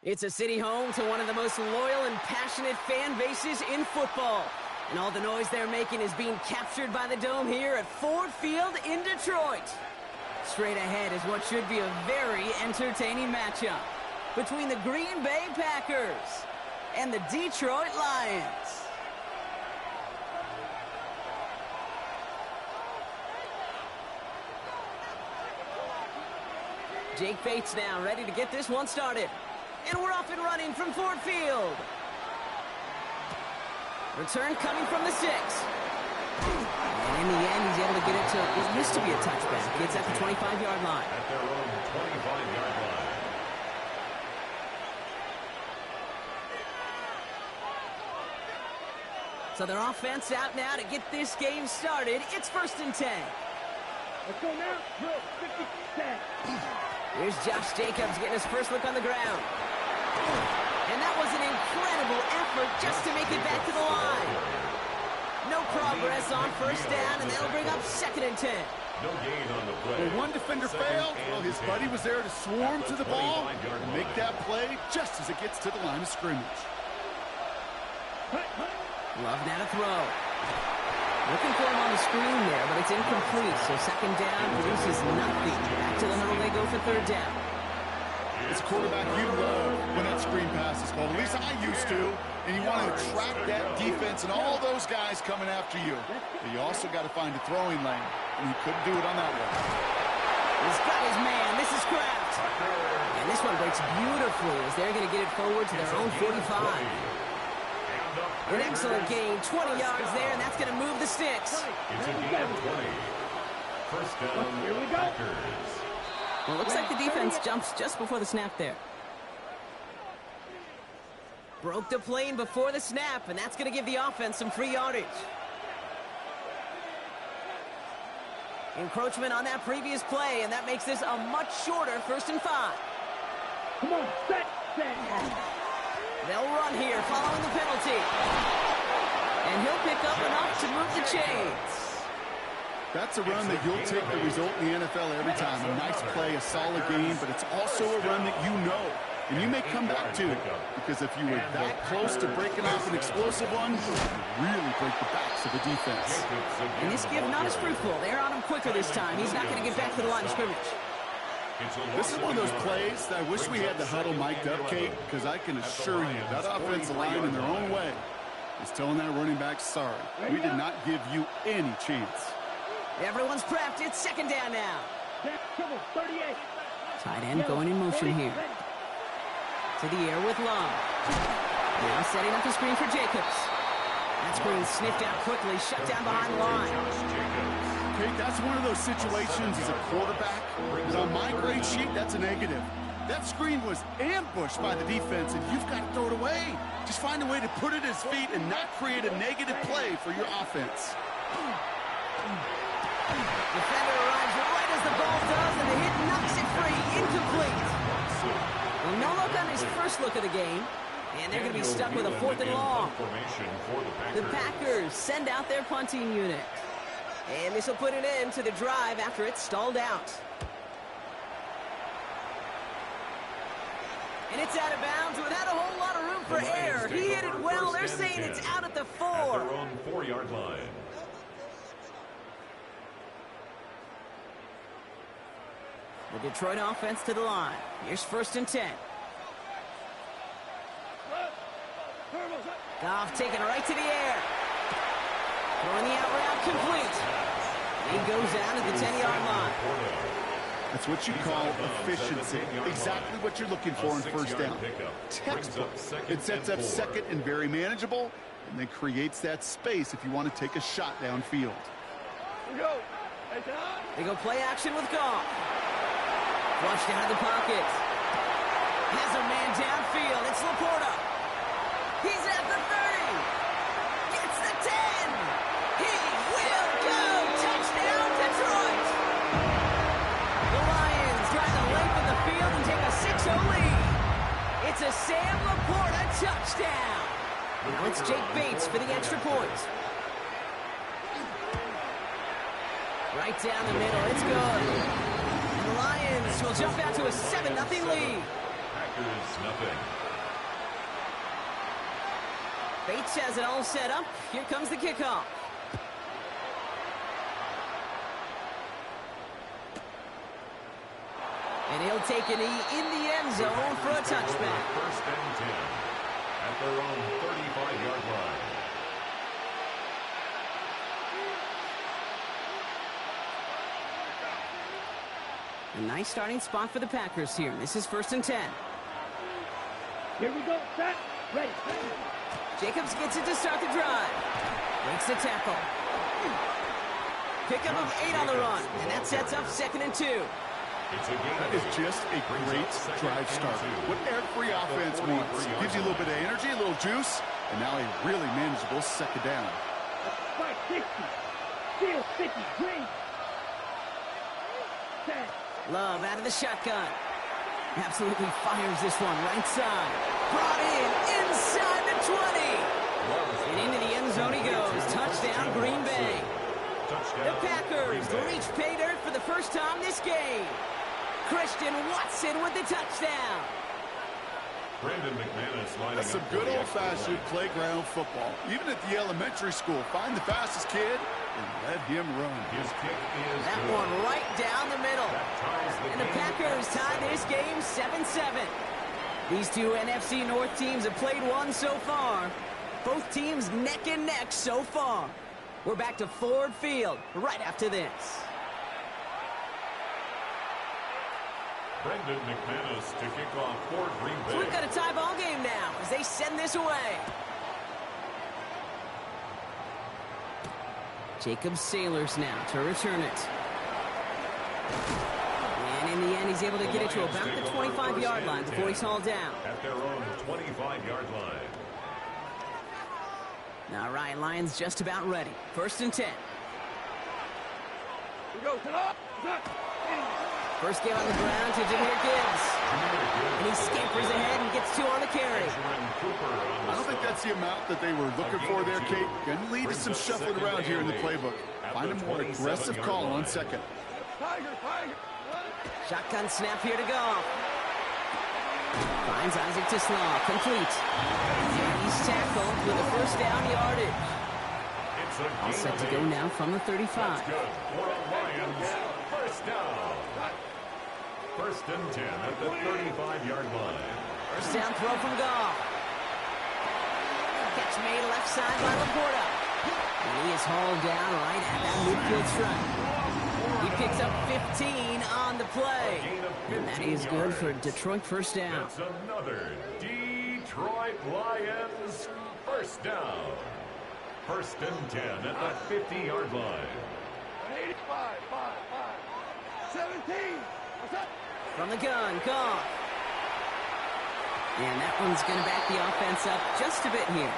It's a city home to one of the most loyal and passionate fan bases in football. And all the noise they're making is being captured by the Dome here at Ford Field in Detroit. Straight ahead is what should be a very entertaining matchup between the Green Bay Packers and the Detroit Lions. Jake Bates now ready to get this one started. And we're off and running from Ford Field. Return coming from the 6. And in the end, he's able to get it to what used to be a touchback. It's at the 25-yard line. At their own 25-yard line. So their offense out now to get this game started. It's 1st and 10. Let's go now. Drill 50-10. Here's Josh Jacobs getting his first look on the ground. And that was an incredible effort just to make it back to the line. No progress on 1st down, and they'll bring up 2nd and 10. No gain on the play. Well, one defender failed. Well, his buddy was there to swarm to the ball and make that play just as it gets to the line of scrimmage. Love now to throw. Looking for him on the screen there, but it's incomplete. So 2nd down produces nothing. Back to the huddle they go for 3rd down. It's a quarterback you love when that screen pass is called. At least I used to. And you want to attract that defense and all those guys coming after you. But you also got to find a throwing lane. And he couldn't do it on that one. He's got his man. This is Kraft. And this one breaks beautifully as they're going to get it forward to their own 45. An excellent gain. 20 yards there, and that's going to move the sticks. It's a gain of 20. First down, Here we go. Packers. Well, it looks like the defense jumps just before the snap there. Broke the plane before the snap, and that's going to give the offense some free yardage. Encroachment on that previous play, and that makes this a much shorter 1st and 5. Come on, set. They'll run here following the penalty. And he'll pick up enough to move the chains. That's a run that you'll take the result in the NFL every time. A nice play, a solid game, but it's also a run that you know. And you may come back to, because if you were that close to breaking off an explosive one, you really break the backs of the defense. And this give not as fruitful. They're on him quicker this time. He's not going to get back to the line of scrimmage. This is one of those plays that I wish we had the huddle mic'd up, Kate, because I can assure you that offensive line in their own way is telling that running back, sorry, we did not give you any chance. Everyone's prepped. It's 2nd down now. 38. Tight end going in motion here. To the air with Love. Now setting up the screen for Jacobs. That screen sniffed out quickly, shut down behind the line. Kate, that's one of those situations as a quarterback that on my grade sheet, that's a negative. That screen was ambushed by the defense, and you've got to throw it away. Just find a way to put it at his feet and not create a negative play for your offense. Defender arrives right as the ball does, and the hit knocks it free. Incomplete. Well, no look on his first look of the game, and they're going to be stuck with a 4th and long. The Packers send out their punting unit. And this will put an end to the drive after it's stalled out. And it's out of bounds without a whole lot of room for air. He hit it well. They're saying it's out at the 4. At their own 4-yard line. The Detroit offense to the line. Here's 1st and 10. Goff taking right to the air. Throwing the out route complete. He goes down at the 10-yard line. That's what you call efficiency. Exactly what you're looking for in 1st down. Textbook. It sets up 2nd and very manageable, and then creates that space if you want to take a shot downfield. They go play action with Goff. Flushed out of the pocket. Has a man downfield. It's Laporta. He's at the 30. Gets the 10. He will go. Touchdown, Detroit. The Lions drive the length of the field and take a 6-0 lead. It's a Sam Laporta touchdown. Now it's Jake Bates for the extra point. Right down the middle. It's good. And the Lions will jump out to a 7-0 lead. Packers, nothing. Bates has it all set up. Here comes the kickoff. And he'll take a knee in the end zone for a touchback. First and 10 at their own 35-yard line. A nice starting spot for the Packers here. This is first and 10. Here we go. Set. Ready. Jacobs gets it to start the drive. Makes the tackle. Pickup of 8 on the run. And that sets up second and 2. That is just a great drive starter. What every offense wants. Gives you a little bit of energy, a little juice, and now a really manageable second down. Fight 60. Steal 50. Green. Set. Love out of the shotgun. Absolutely fires this one right side. Brought in inside the 20. And into the end zone he goes. Touchdown, Green Bay. The Packers reach pay dirt for the first time this game. Christian Watson with the touchdown. Brandon McManus lining That's some up good for the old-fashioned playground football. Even at the elementary school, find the fastest kid and let him run. His kick is That good. one right down the middle. That ties And the game. Packers tie this game 7-7. These two NFC North teams have played one so far. Both teams neck and neck so far. We're back to Ford Field right after this. Brendan McManus to kick off for Green Bay. So we've got a tie ball game now as they send this away. Jacob Sailors now to return it. And in the end, he's able to get it to about the 25-yard line before he's hauled down. At their own 25-yard line. All right, Lions just about ready. First and 10. We go. Set up. Set. First game on the ground to Jameer Gibbs. And he scampers ahead and gets 2 on the carry. I don't think that's the amount that they were looking for there, Kate. Going to lead to some shuffling around here in the playbook. Find a more aggressive call on second. Tiger. Shotgun snap here to go. Finds Isaac to Slaw. Complete. And he's tackled with a first down yardage. All set to go now from the 35. That's good for the Lions. First down. First and 10 at the 35-yard line. First down throw from Goff. Catch made left side by Laporta. And he is hauled down right at that midfield stripe. He picks up 15 on the play. And that is good for Detroit first down. That's another Detroit Lions first down. First and 10 at the 50-yard line. 85. 17. What's up? From the gun, Goff. And that one's going to back the offense up just a bit here.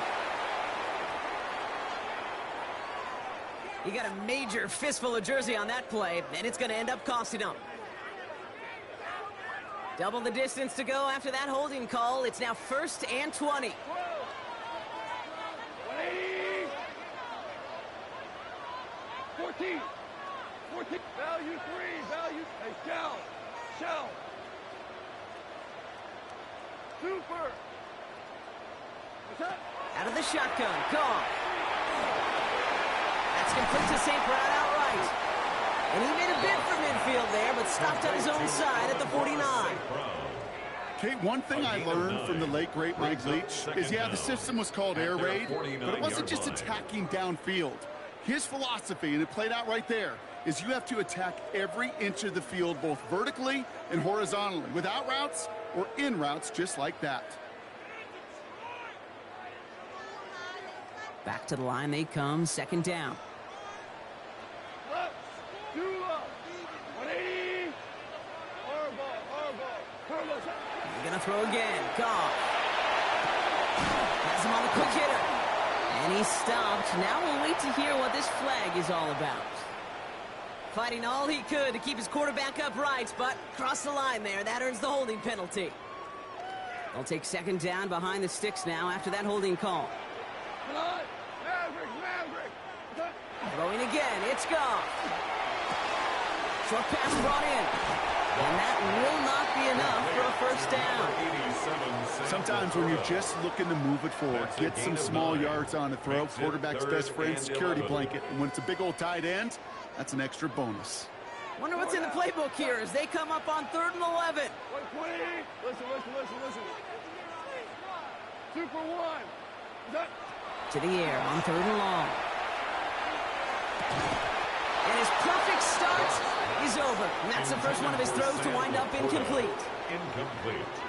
You got a major fistful of jersey on that play, and it's going to end up costing them. Double the distance to go after that holding call. It's now first and 20. 180. Value 3. Value. Hey, Shell. Super. What's that? Out of the shotgun, Goff. That's complete to St. Brown outright. And he made a bid for midfield there, but stopped on his own side at the 49. Kate, one thing I learned from the late, great Mike Leach is, the system was called air raid, but it wasn't just attacking downfield. His philosophy, and it played out right there, is you have to attack every inch of the field, both vertically and horizontally, without routes or in routes just like that. Back to the line they come, second down. Left. 2 up. 180. Hardball. They're going to throw again. Goff. Has him on the quick hitter. And he's stopped. Now we'll wait to hear what this flag is all about. Fighting all he could to keep his quarterback upright, but crossed the line there. That earns the holding penalty. They'll take second down behind the sticks now after that holding call. Maverick. Throwing again. It's Goff. Short pass brought in. And that will not be enough for a first down. Sometimes when you're just looking to move it forward, get some small yards on a throw, quarterback's best friend, security blanket. And when it's a big old tight end, that's an extra bonus. Wonder what's in the playbook here as they come up on 3rd and 11. Listen. 2 for 1. To the air on 3rd and long. And his perfect start is over. And that's the first one of his throws to wind up incomplete.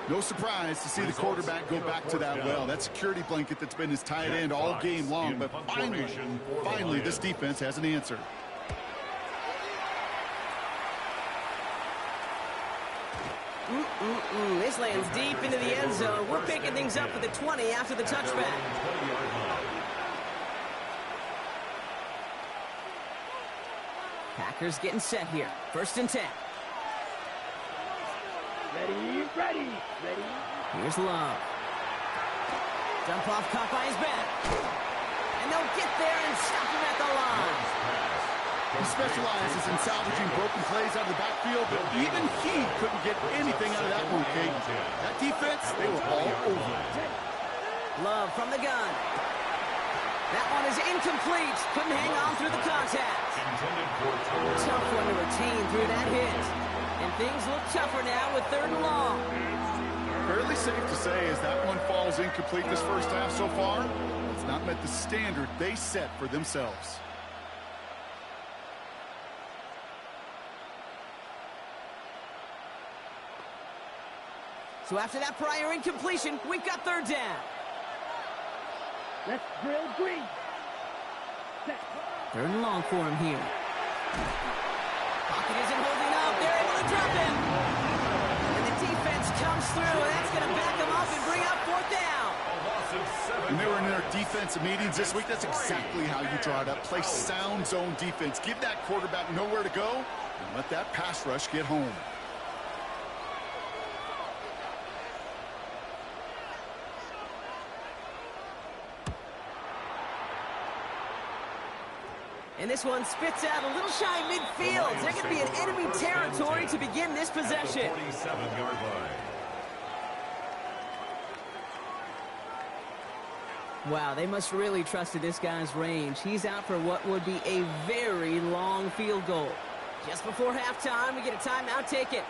No surprise to see the quarterback go back to that well. That security blanket that's been his tight end all game long. But finally, this defense has an answer. This lands deep into the end zone. We're picking things up at the 20 after the touchback. Packers getting set here. 1st and 10. Ready. Here's Love. Dump off caught by his back. And they'll get there and stop him at the line. He specializes in salvaging broken plays out of the backfield, but even he couldn't get anything out of that one, Kate. That defense, they were all over it. Love from the gun. That one is incomplete. Couldn't hang on through the contact. Tough one to retain through that hit. And things look tougher now with 3rd and long. Fairly safe to say as that one falls incomplete this first half so far, it's not met the standard they set for themselves. So after that prior incompletion, we've got 3rd down. Let's drill green. 3rd and long for him here. Pocket isn't holding up. They're able to drop him. And the defense comes through. That's going to back him up and bring up 4th down. When they were in their defensive meetings this week, that's exactly how you draw it up. Play sound zone defense. Give that quarterback nowhere to go and let that pass rush get home. And this one spits out a little shy midfield. They're going to be in enemy territory to begin this possession. 47-yard line. Wow, they must really trusted this guy's range. He's out for what would be a very long field goal. Just before halftime, we get a timeout. Take it.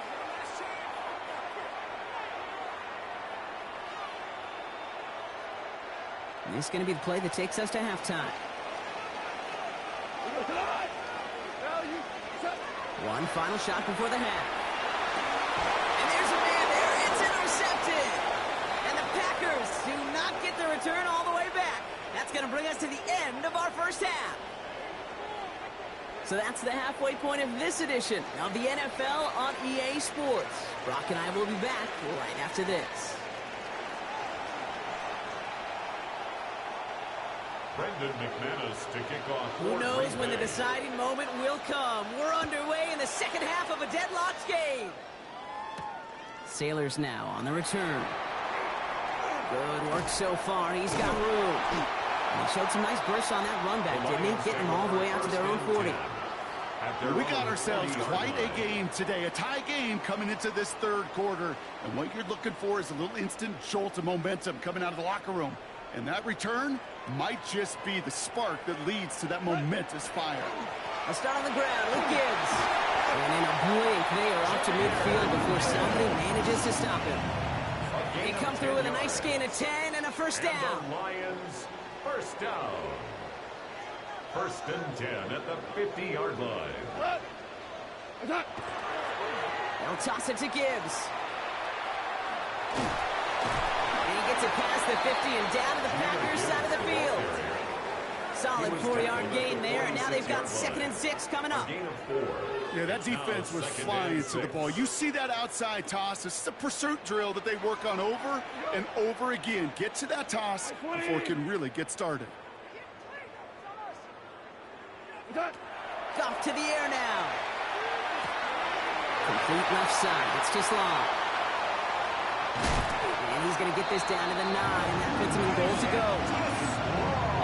And this is going to be the play that takes us to halftime. One final shot before the half. And there's a man there. It's intercepted. And the Packers do not get the return all the way back. That's going to bring us to the end of our first half. So that's the halfway point of this edition of the NFL on EA Sports. Brock and I will be back right after this. Brendan McManus to kick off. Who knows when the deciding moment will come. We're underway in the second half of a deadlocked game. Sailors now on the return. Good work so far. He's got room. And he showed some nice bursts on that run back, didn't he? Getting them all the way out to their own 40. We got ourselves quite a game today, a tie game coming into this 3rd quarter. And what you're looking for is a little instant jolt of momentum coming out of the locker room. And that return might just be the spark that leads to that momentous fire. A start on the ground with Gibbs. And in a blink, they are off to midfield before somebody manages to stop him. They come through with a nice gain of 10 and a first down. And the Lions, first down. 1st and 10 at the 50-yard line. They'll toss it to Gibbs. And he gets it past the 50 and down to the Packers side of the field. Solid 4-yard gain there, and now they've got 2nd and 6 coming up. Yeah, that defense was flying to the ball. You see that outside toss. This is a pursuit drill that they work on over and over again. Get to that toss before it can really get started. Off to the air now. Complete left side. It's just long. And he's going to get this down to the 9, and that puts him in goal to go.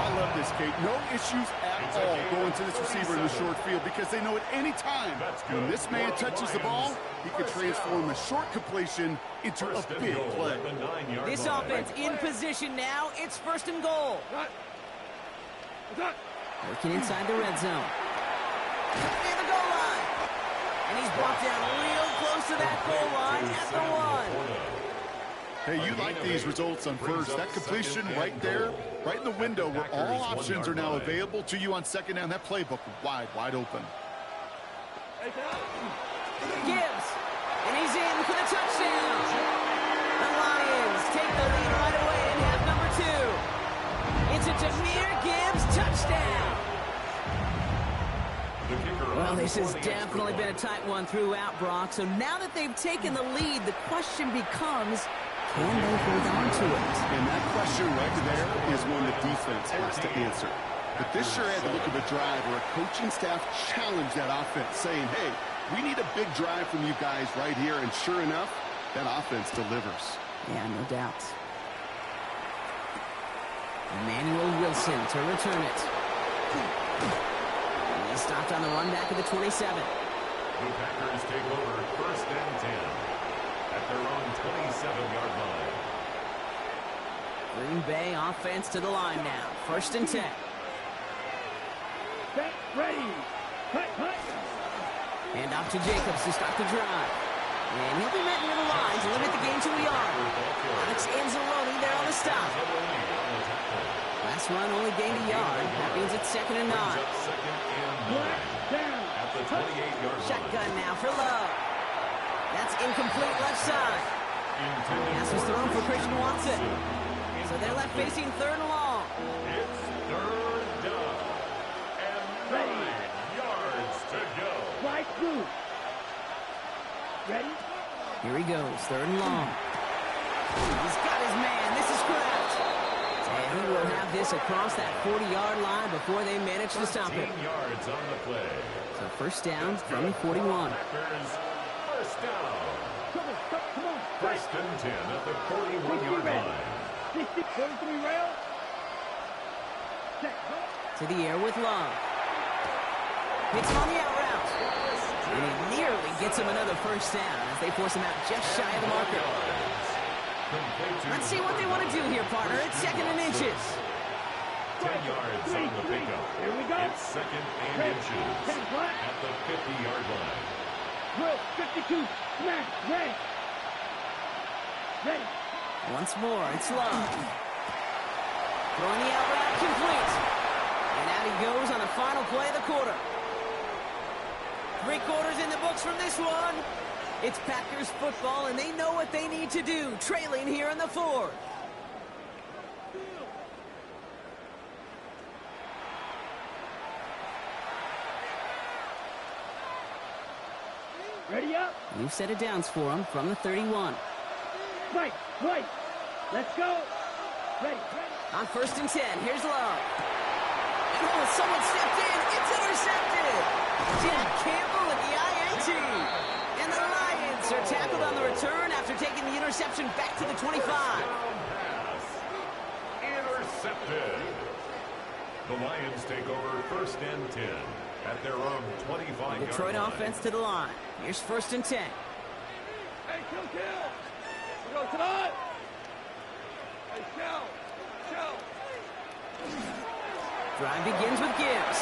I love this, Kate. No issues at all going to this receiver in the short field because they know at any time when this man touches the ball, he can transform a short completion into a big play. This offense in position now. It's 1st and goal. Working inside the red zone. Near the goal line. And he's brought down real close to that goal line at the 1. Hey, you like these results on first. That completion right there, right in the window where all options are now available to you on 2nd down. That playbook wide open. Gibbs. And he's in for the touchdown. The Lions take the lead right away in half number 2. It's a Jahmyr Gibbs touchdown. Well, this has definitely been a tight one throughout, Brock. So now that they've taken the lead, the question becomes, can they hold on to it? And that question right there is one the defense has to answer. But this sure had the look of a drive where a coaching staff challenged that offense, saying, hey, we need a big drive from you guys right here. And sure enough, that offense delivers. Yeah, no doubt. Emmanuel Wilson to return it. He's stopped on the run back at the 27. The Packers take over 1st and 10 at their own 27-yard line. Green Bay offense to the line now. 1st and 10. Set, ready. Cut. Hand off to Jacobs to start the drive. And he'll be met near the line to limit the game to a yard. Alex Anzalone there on the stop. Last run only gained a yard. That means it's 2nd and 9. At the 28-yard line. Shotgun now for Love. That's incomplete left side. Pass was thrown for Christian Watson. So they're left facing 3rd and long. It's 3rd down. And 9 yards to go. Right through. Ready? Here he goes, 3rd and long. He's got his man. This is Kraft. And he will have this across that 40-yard line before they manage to stop it. 15 yards on the play. So 1st down from the 41. Packers, 1st down. Come on. 1st and 10 at the 41-yard line. 43 rail. Set. To the air with Love. Hits him on the out route. And he nearly gets him another 1st down as they force him out just shy of the marker. Let's see what they want to do here, partner. It's 2nd and inches. 10 yards on the pickup. Here we go. It's 2nd and inches at the 50-yard line. Drill, 52. Smash. Ready. Once more, it's Love. Throwing the out route complete. And out he goes on the final play of the quarter. 3 quarters in the books from this one. It's Packers football, and they know what they need to do, trailing here in the 4th. Ready up. New set of downs for him from the 31. Right. Let's go. Ready. On 1st and 10, here's Love. And oh, someone stepped in. It's intercepted. Jack Campbell with the INT. And the Lions are tackled on the return after taking the interception back to the 25. Pass. Intercepted. The Lions take over 1st and 10 at their own 25-yard line. Detroit offense to the line. Here's 1st and 10. Hey, kill. We go tonight. Hey, shell. Drive begins with Gibbs.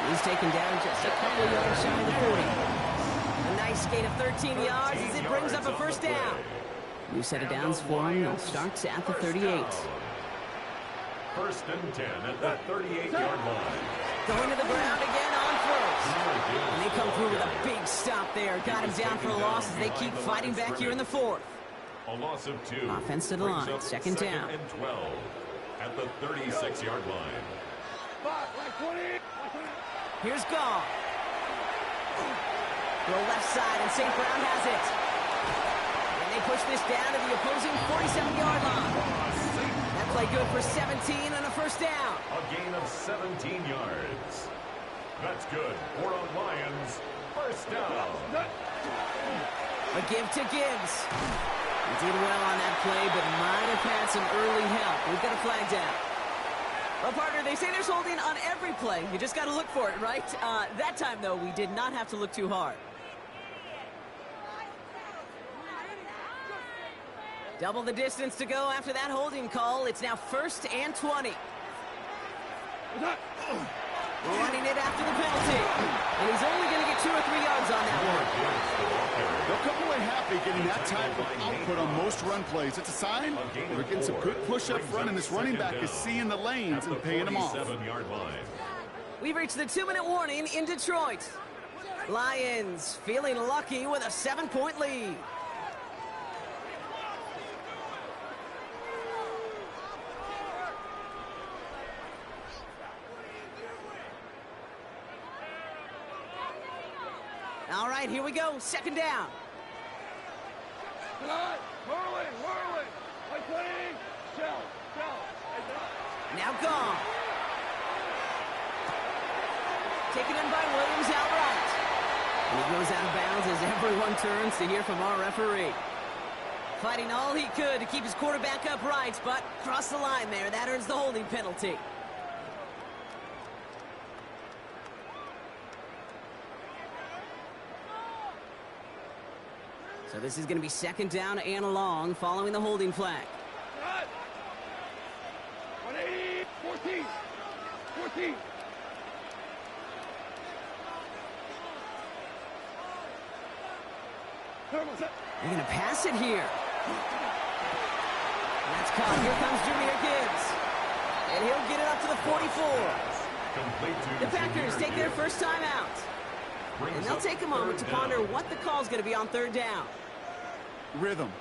He's taken down just a couple yards shy of the 40. A nice gain of 13 yards as it brings up a 1st down. New set of downs for him. That starts at the 38. 1st and 10 at the 38-yard line. Going to the ground again on 1st. And they come through with a big stop there. Got him down for a loss as they keep fighting back here in the 4th. A loss of 2. Offense to the line. 2nd down. And 12 at the 36-yard line. Here's Gall. Throw left side, and St. Brown has it. And they push this down to the opposing 47-yard line. That play good for 17 and a 1st down. A gain of 17 yards. That's good for a Lions 1st down. A give to Gibbs. He did well on that play, but might have had some early help. We've got a flag down. Well, partner, they say there's holding on every play. You just got to look for it, right? That time, though, we did not have to look too hard. Double the distance to go after that holding call. It's now 1st and 20. Running it after the penalty. And he's only going to get 2 or 3 yards on that one. They'll come away happy getting that type of output on most run plays. It's a sign they're getting some good push up front, and this running back is seeing the lanes and paying them off. We've reached the 2-minute warning in Detroit. Lions feeling lucky with a 7-point lead. All right, here we go. 2nd down. Now gone. Taken in by Williams outright. And he goes out of bounds as everyone turns to hear from our referee. Fighting all he could to keep his quarterback upright, but crossed the line there. That earns the holding penalty. So this is going to be 2nd down and long following the holding flag. 180, 14. They're going to pass it here. That's caught. Here comes Junior Gibbs. And he'll get it up to the 44. The Packers take their first time out. And they'll take a moment to ponder what the call is going to be on 3rd down. Rhythm.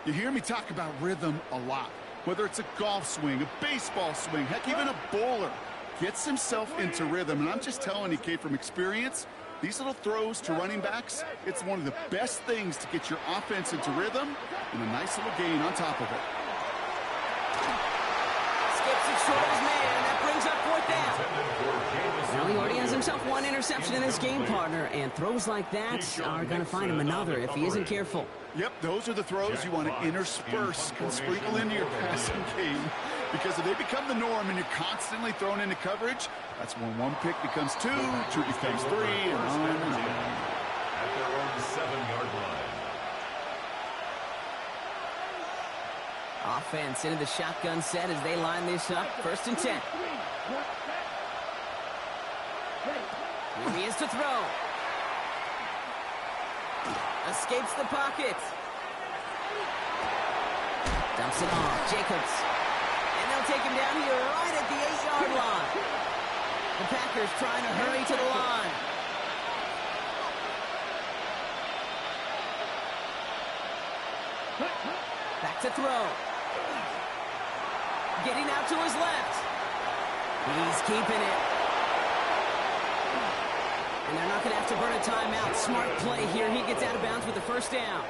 You hear me talk about rhythm a lot. Whether it's a golf swing, a baseball swing, heck, even a bowler gets himself into rhythm. And I'm just telling you, Kate, from experience, these little throws to running backs, it's one of the best things to get your offense into rhythm and a nice little gain on top of it. Skips it short of his man, and that brings up 4th down. Well, he already has himself 1 interception in this game, partner, and throws like that are going to find him another if he isn't careful. Yep, those are the throws you want to intersperse and sprinkle into your passing game, because if they become the norm and you're constantly thrown into coverage, that's when 1 pick becomes 2, 2 becomes 3, and on and on. At their own 7-yard line. Offense into the shotgun set as they line this up. 1st and 10. Here he is to throw. Escapes the pocket. Dumps it off. Jacobs. And they'll take him down here right at the 8-yard line. The Packers trying to hurry to the line. Back to throw. Getting out to his left. He's keeping it. And they're not going to have to burn a timeout. Smart play here. He gets out of bounds with the 1st down.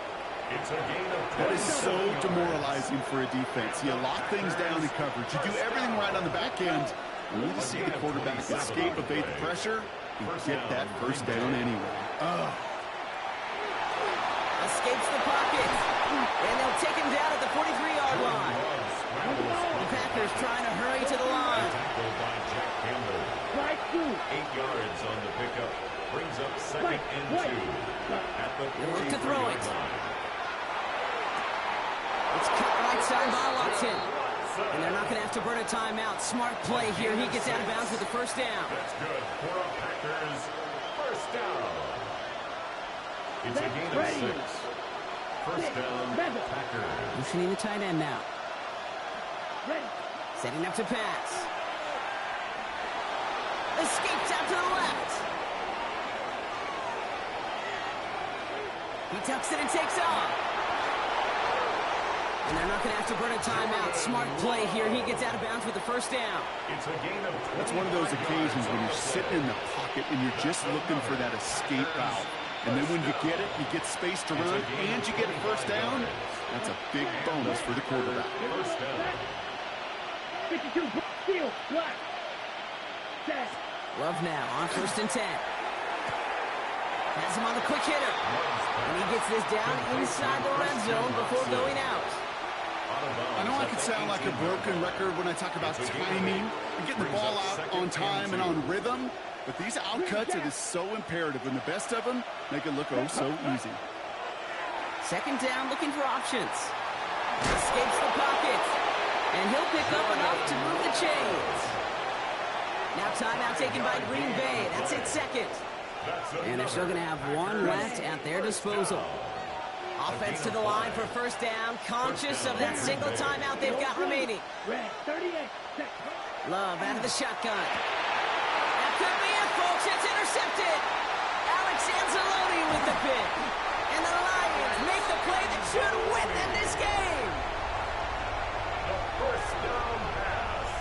It's a gain of 10. That is so demoralizing for a defense. You lock things down in coverage. You do everything right on the back end. You need to see the quarterback escape, evade the pressure, and get that 1st down anyway. Escapes the pocket. And they'll take him down at the 43-yard line. The Packers trying to hurry to the line. Tackled by Jack Campbell. 8 yards on the pickup. Brings up 2nd and 2. At the 43-yard line. It's cut right side by Watson. And they're not going to have to burn a timeout. Smart play here. He gets out of bounds with the 1st down. That's good for a Packers 1st down. It's a gain of 6. 1st down, Packers. Motioning the tight end now. Setting up to pass. Escapes out to the left. He tucks it and takes off. And they're not going to have to burn a timeout. Smart play here. He gets out of bounds with the 1st down. It's a gain of 20. That's one of those occasions when you're sitting in the pocket and you're just looking for that escape valve. And then when you get it, you get space to run, and you get a 1st down. That's a big bonus for the quarterback. 1st down. 52, steal, black. Love now on 1st and 10. Has him on the quick hitter. And he gets this down inside the red zone before going out. On I know I could sound like a broken record when I talk about timing and getting the ball out on time and on rhythm, but these outcuts, it is so imperative, and the best of them make it look oh so easy. Second down, looking for options. Escapes the pocket, and he'll pick up enough to move the chains. Now timeout taken by Green Bay. That's its second. And they're still going to have one left at their disposal. Offense to the line for first down, conscious of that single timeout they've got remaining. Love out of the shotgun. That could be it, folks. It's intercepted. Alex Anzalone with the pick. And the Lions make the play that should win them this game. The first down pass.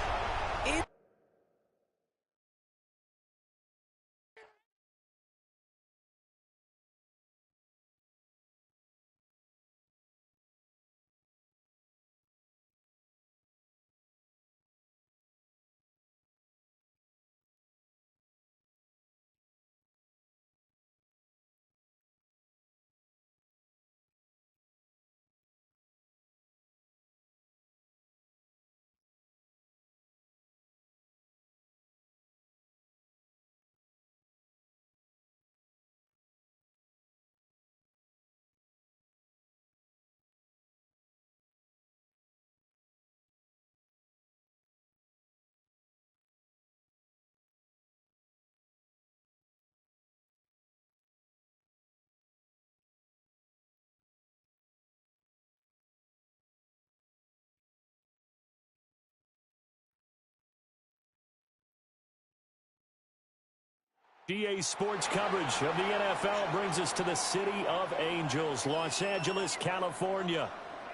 GA Sports coverage of the NFL brings us to the City of Angels, Los Angeles, California.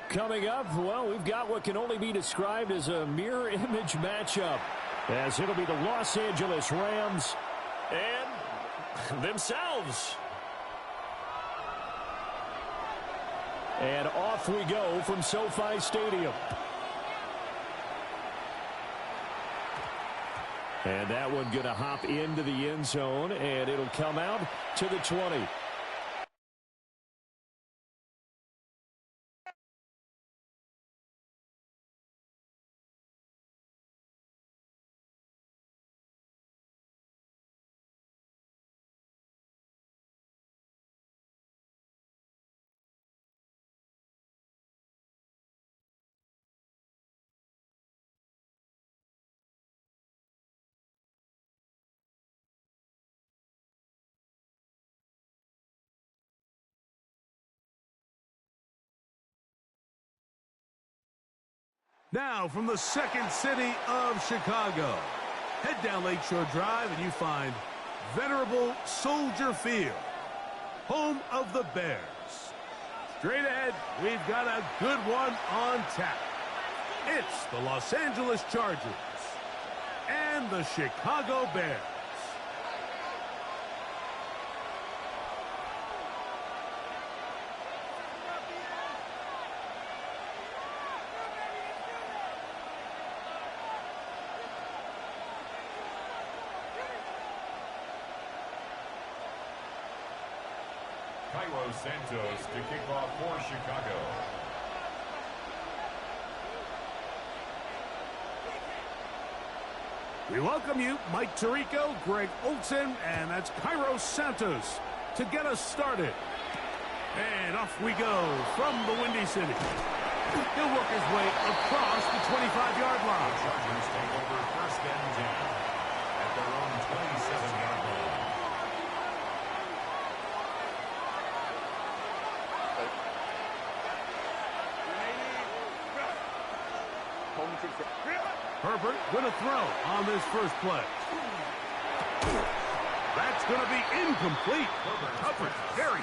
Coming up, well, we've got what can only be described as a mirror image matchup, as it'll be the Los Angeles Rams and themselves. And off we go from SoFi Stadium. And that one going to hop into the end zone, and it'll come out to the 20. Now from the second city of Chicago, head down Lakeshore Drive and you find venerable Soldier Field, home of the Bears. Straight ahead, we've got a good one on tap. It's the Los Angeles Chargers and the Chicago Bears. Santos to kick off for Chicago. We welcome you, Mike Tirico, Greg Olsen, and that's Cairo Santos to get us started. And off we go from the Windy City. He'll work his way across the 25-yard line. The Chargers take over first and 10 at their own 27-yard line. Herbert with a throw on this first play. That's going to be incomplete. Coverage very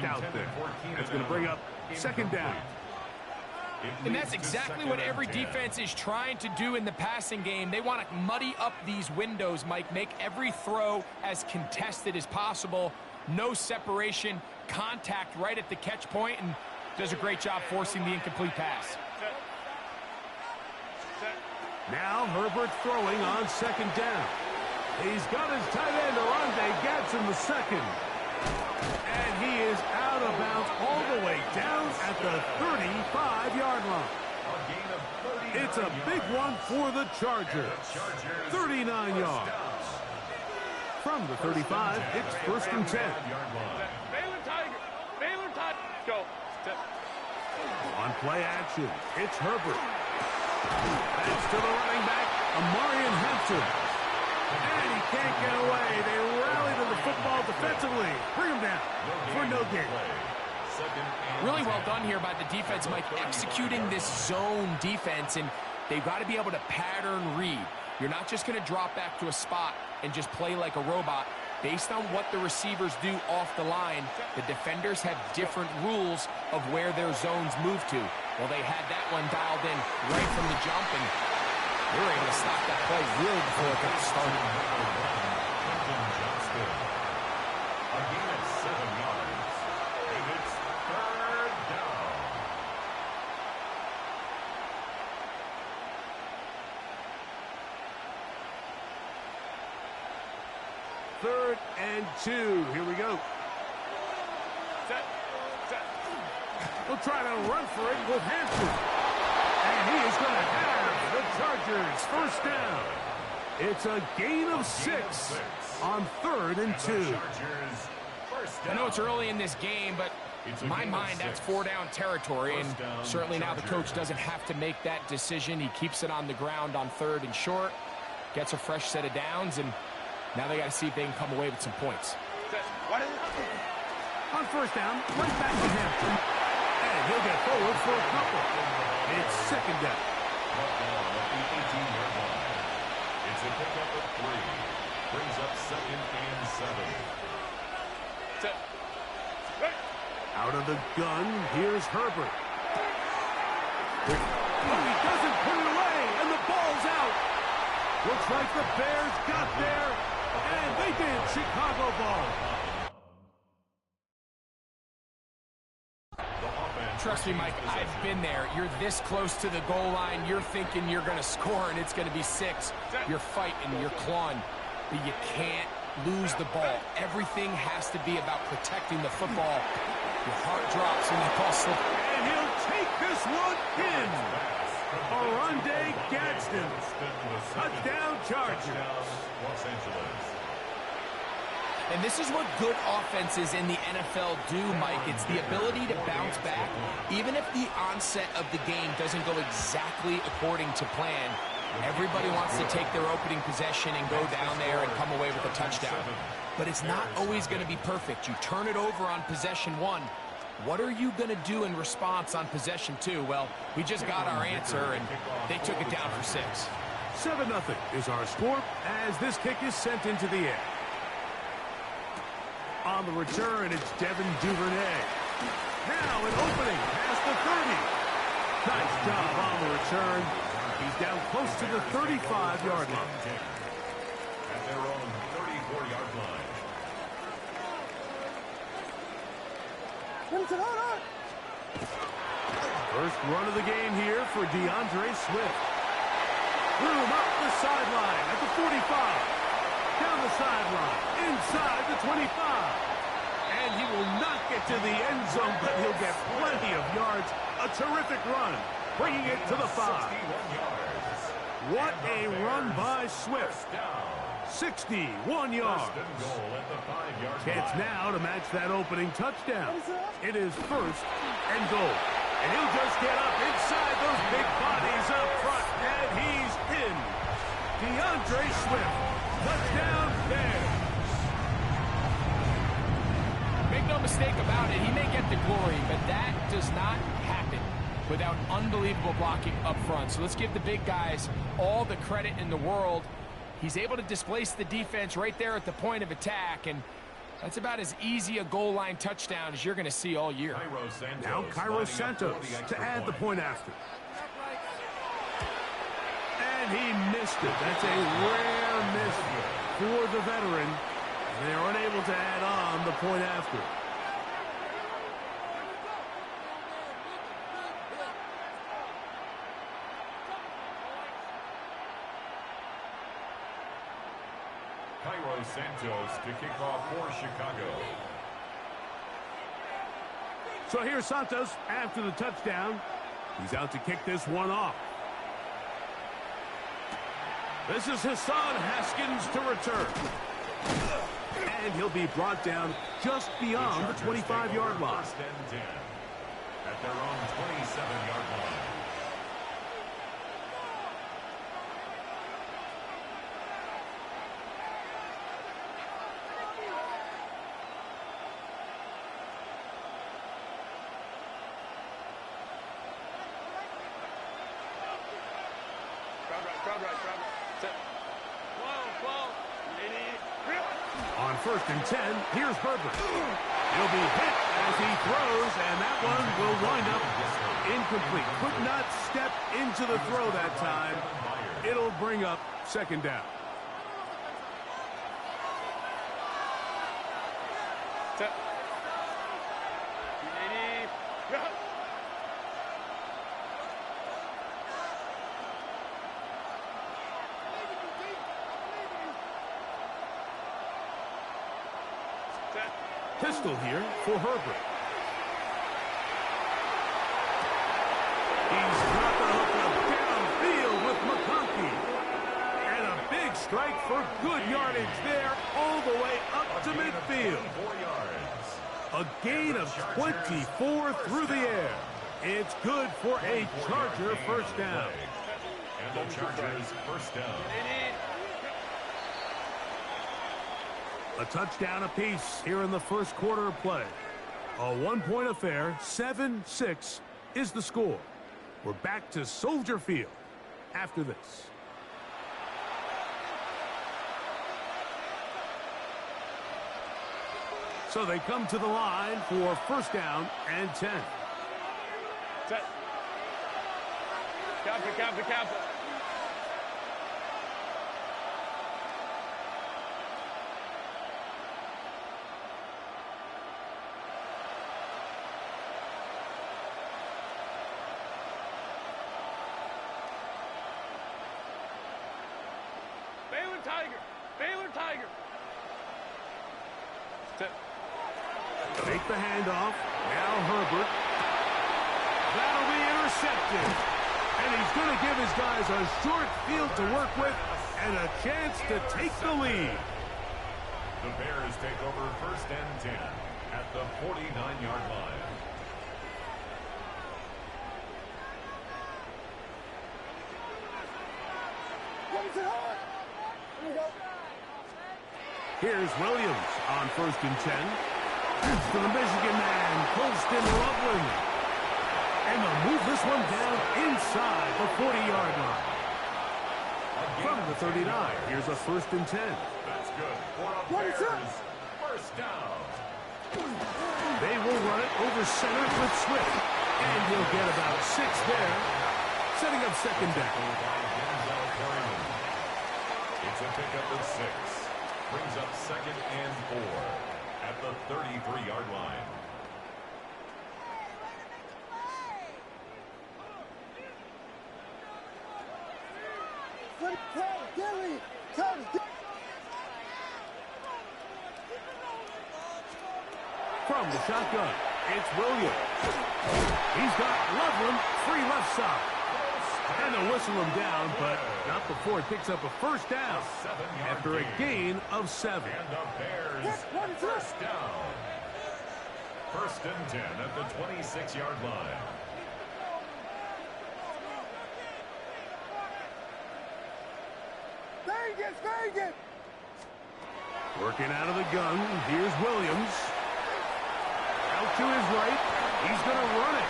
out there. That's going to bring up second down. And that's exactly what every defense is trying to do in the passing game. They want to muddy up these windows, Mike, make every throw as contested as possible. No separation, contact right at the catch point, and does a great job forcing the incomplete pass. Now Herbert throwing on second down. He's got his tight end, Arande Gadsden, the second. And he is out of bounds all the way down at the 35-yard line. It's a big one for the Chargers. 39 yards. From the 35, it's first and 10. Baylor Tiger. Baylor Tiger. Go. On play action, it's Herbert. That's to the running back, Amarian Hampton. And he can't get away. They rally to the football defensively. Bring him down for no gain. Really well done here by the defense, Mike, executing this zone defense, and they've got to be able to pattern read. You're not just going to drop back to a spot and just play like a robot. Based on what the receivers do off the line, the defenders have different rules of where their zones move to. Well, they had that one dialed in right from the jump, and they were able to stop that play really before it got started. A gain of 7 yards. And it's third down. Third and 2. Here we go. Set. We'll try to run for it with Hampton. And he is going to have the Chargers first down. It's a gain of 6 on third and 2. I know it's early in this game, but in my mind, that's 4-down territory, and certainly now the coach doesn't have to make that decision. He keeps it on the ground on third and short, gets a fresh set of downs, and now they got to see if they can come away with some points. On first down, right back to Hampton. And he'll get forward for a couple. It's second down. It's a pickup of 3. Brings up second and 7. Out of the gun, here's Herbert. Oh, he doesn't put it away, and the ball's out. Looks like the Bears got there, and they did. Chicago ball. Trust me, Mike, I've been there. You're this close to the goal line. You're thinking you're going to score, and it's going to be 6. You're fighting, you're clawing, but you can't lose the ball. Everything has to be about protecting the football. Your heart drops when the ball slips. And he'll take this one in. Arande Gadsden. Touchdown Chargers. Los Angeles. And this is what good offenses in the NFL do, Mike. It's the ability to bounce back. Even if the onset of the game doesn't go exactly according to plan, everybody wants to take their opening possession and go down there and come away with a touchdown. But it's not always going to be perfect. You turn it over on possession 1. What are you going to do in response on possession 2? Well, we just got our answer, and they took it down for 6. 7-0 is our score as this kick is sent into the air. On the return, it's Devin Duvernay. Now an opening past the 30. Nice job on the return. He's down close to the 35-yard line. At their own 34-yard line. First run of the game here for DeAndre Swift. Room up the sideline at the 45. Down the sideline, inside the 25. And he will not get to the end zone, but he'll get plenty of yards. A terrific run, bringing it to the 5. What a run by Swift. 61 yards. Chance now to match that opening touchdown. It is first and goal. And he'll just get up inside those big bodies up front. And he's in. DeAndre Swift. Touchdown Bears. Make no mistake about it, he may get the glory, but that does not happen without unbelievable blocking up front. So let's give the big guys all the credit in the world. He's able to displace the defense right there at the point of attack, and That's about as easy a goal line touchdown as you're going to see all year. Now Cairo Santos to add the point after. And he missed it. That's a rare miss for the veteran. And they are unable to add on the point after. Cairo Santos to kick off for Chicago. So here's Santos after the touchdown. He's out to kick this one off. This is Hassan Haskins to return. And he'll be brought down just beyond the 25-yard line. First and 10 at their own 27-yard line. On first and 10, here's Herbert. He'll be hit as he throws, and that one will wind up incomplete. Could not step into the throw that time. It'll bring up second down. Pistol here for Herbert. He's got the hook up downfield with McConkey. And a big strike for good yardage there all the way up to midfield. A gain of 24 through the air. It's good for a Charger first down. And the Chargers first down. A touchdown apiece here in the first quarter of play. A one-point affair, 7-6 is the score. We're back to Soldier Field after this. So they come to the line for first down and 10. Set. Copy. Baylor Tiger. Take the handoff. Now Herbert. That'll be intercepted. And he's going to give his guys a short field to work with and a chance to take the lead. The Bears take over first and 10 at the 49-yard line. Here's Williams on first and 10. To the Michigan man, Colston Loveland. And they'll move this one down inside the 40-yard line. From the 39, here's a first and 10. That's good for the Bears. First down. They will run it over center with Swift. And he'll get about 6 there, setting up second down. It's a pickup of 6. Brings up second and 4 at the 33-yard line. From the shotgun, it's Williams. He's got Loveland free left side. And they'll whistle him down, but not before it picks up a first down after a gain of 7. And the Bears first down. First and 10 at the 26-yard line. Vegas! Working out of the gun, here's Williams. Out to his right, he's going to run it.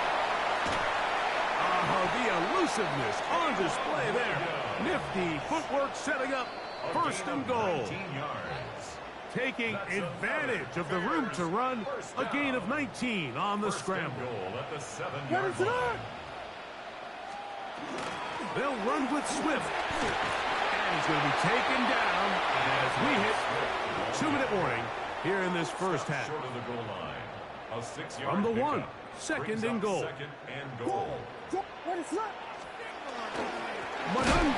The elusiveness on display there. Nifty footwork setting up first and goal. 19 yards. taking advantage of the room to run. A gain of 19 on the scramble. At the 7-yard line. They'll run with Swift. And he's going to be taken down as we hit 2-minute warning here in this first half. Short of the goal line. A 6-yard From the pickup. 1, second and goal. Second and goal. Madden,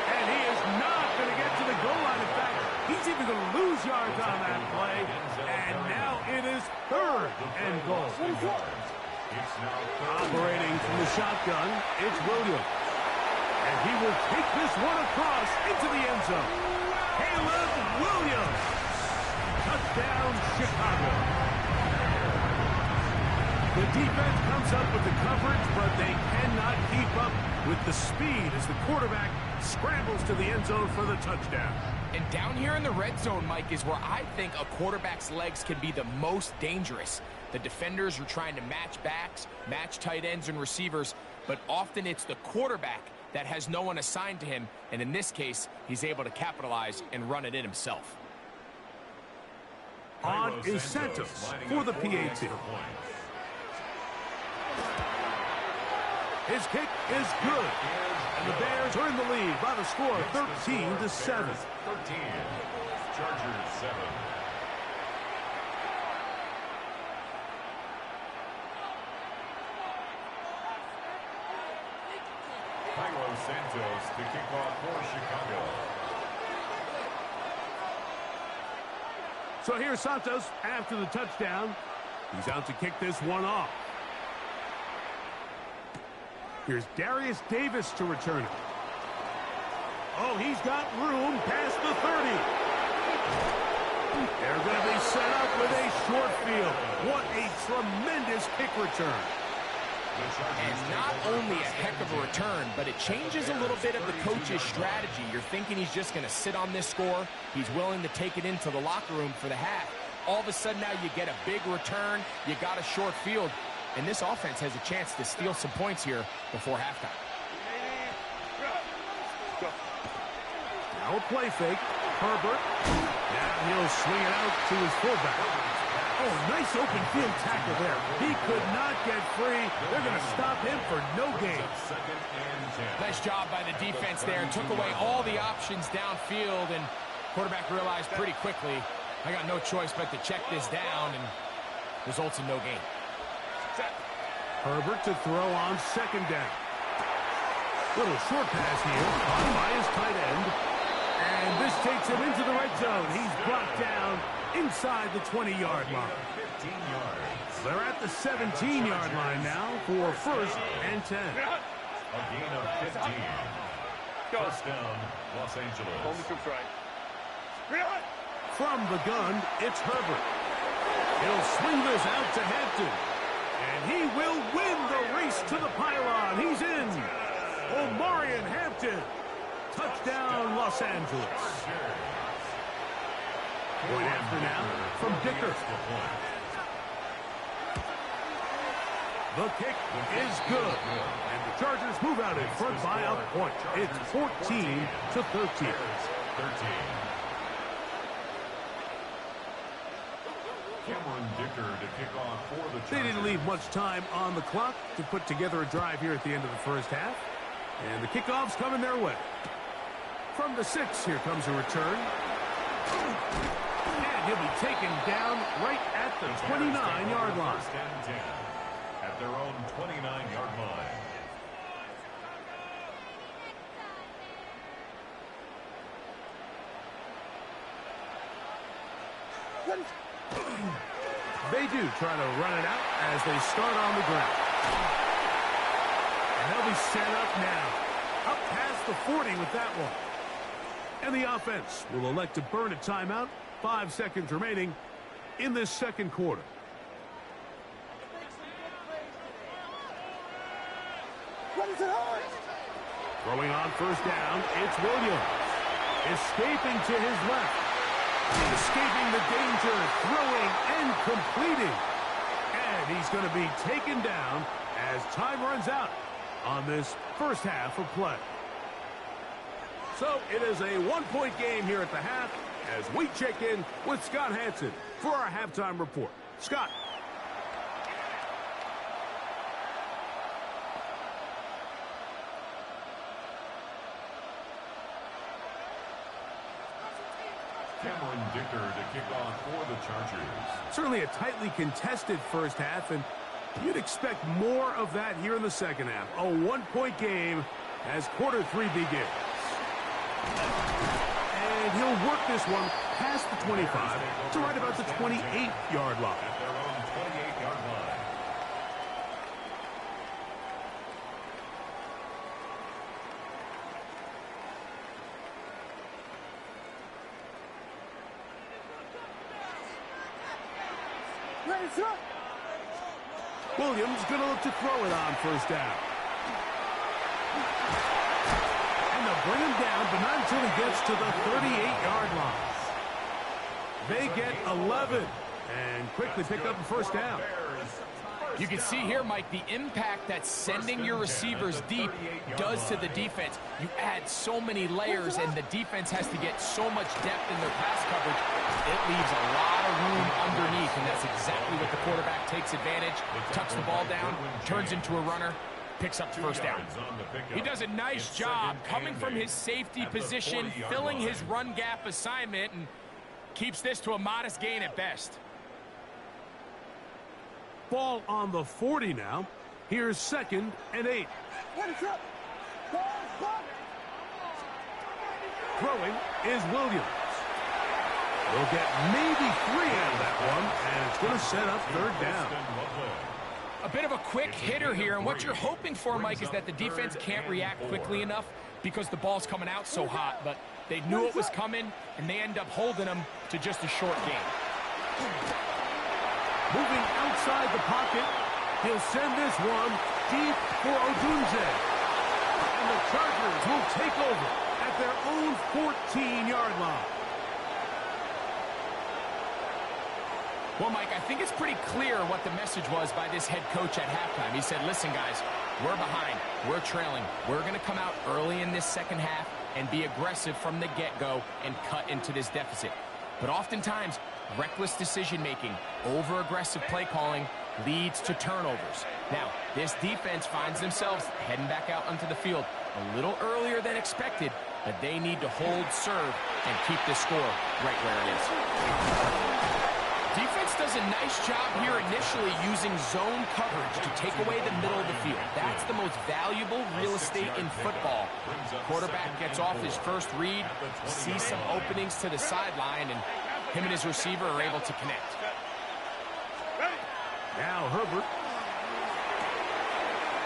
and he is not going to get to the goal line. In fact, he's even going to lose yards on that play. And now it is 3rd and goal. Operating from the shotgun, it's Williams. And he will take this one across into the end zone. Caleb Williams. Touchdown, Chicago. The defense comes up with the coverage, but they cannot keep up with the speed as the quarterback scrambles to the end zone for the touchdown. And down here in the red zone, Mike, is where I think a quarterback's legs can be the most dangerous. The defenders are trying to match backs, match tight ends and receivers, but often it's the quarterback that has no one assigned to him, and in this case, he's able to capitalize and run it in himself. On is Santos for the PAT. His kick is good, and the Bears are in the lead by the score of 13-7. 13, Chargers 7. Cairo Santos to kick off for Chicago. So here's Santos after the touchdown. He's out to kick this one off. Here's Darius Davis to return it. Oh, he's got room past the 30. They're going to be set up with a short field. What a tremendous kick return. And not only a heck of a return, but it changes a little bit of the coach's strategy. You're thinking he's just going to sit on this score. He's willing to take it into the locker room for the half. All of a sudden now you get a big return. You got a short field. And this offense has a chance to steal some points here before halftime. Now a play fake. Herbert. Now he'll swing it out to his fullback. Oh, nice open field tackle there. He could not get free. They're going to stop him for no gain. Nice job by the defense there. Took away all the options downfield, and quarterback realized pretty quickly, I got no choice but to check this down, and results in no gain. Herbert to throw on second down. Little short pass here, caught by his tight end. And this takes him into the red zone. He's brought down inside the 20-yard line. 15 yards. They're at the 17-yard line now for 1st and 10. A gain of 15. First down, Los Angeles. From the gun, it's Herbert. He'll swing this out to Hampton. And he will win the race to the pylon. He's in. Omarion Hampton. Touchdown, Los Angeles. Point after now from Dicker. The kick is good. And the Chargers move out in front by a point. It's 14-13. Cameron Dicker to kick off for the Chargers. They didn't leave much time on the clock to put together a drive here at the end of the first half. And the kickoff's coming their way. From the 6, here comes a return. And he'll be taken down right at the 29-yard line. First and 10 at their own 29-yard line. They do try to run it out as they start on the ground. And they'll be set up now. Up past the 40 with that one. And the offense will elect to burn a timeout. 5 seconds remaining in this second quarter. Throwing on first down, it's Williams. Escaping to his left. Escaping the danger, throwing and completing. And he's going to be taken down as time runs out on this first half of play. So it is a 1-point game here at the half. as we check in with Scott Hansen for our halftime report. Scott. Cameron Dicker to kick off for the Chargers. Certainly a tightly contested first half, and you'd expect more of that here in the second half. A one-point game as quarter 3 begins. And he'll work this one past the 25 to right about the 28-yard line. At their own 28-yard line. Williams going to look to throw it on first down. And they'll bring him down, but not until he gets to the 38-yard line. They get 11 and quickly pick up a first down. You can see here, Mike, the impact that sending your receivers deep does to the defense. You add so many layers, and the defense has to get so much depth in their pass coverage. It leaves a lot of room underneath, and that's exactly what the quarterback takes advantage, tucks the ball down, turns into a runner, picks up the first down. He does a nice job coming from his safety position, filling his run gap assignment, and keeps this to a modest gain at best. Ball on the 40 now. Here's 2nd and 8. Throwing is Williams. They'll get maybe 3 out of that one, and it's going to set up 3rd down. A bit of a quick hitter here, and what you're hoping for, Mike, is that the defense can't react quickly enough because the ball's coming out so hot, but they knew it was coming, and they end up holding them to just a short game. Moving outside the pocket, he'll send this one deep for Odunze. And the Chargers will take over at their own 14-yard line. Well, Mike, I think it's pretty clear what the message was by this head coach at halftime. He said, listen, guys, we're behind. We're trailing. We're going to come out early in this second half and be aggressive from the get-go and cut into this deficit. But oftentimes, reckless decision-making, over-aggressive play calling leads to turnovers. Now, this defense finds themselves heading back out onto the field a little earlier than expected, but they need to hold serve and keep this score right where it is. Defense does a nice job here initially using zone coverage to take away the middle of the field. That's the most valuable real estate in football. Quarterback gets off his first read, sees some openings to the sideline, and him and his receiver are able to connect. Now Herbert.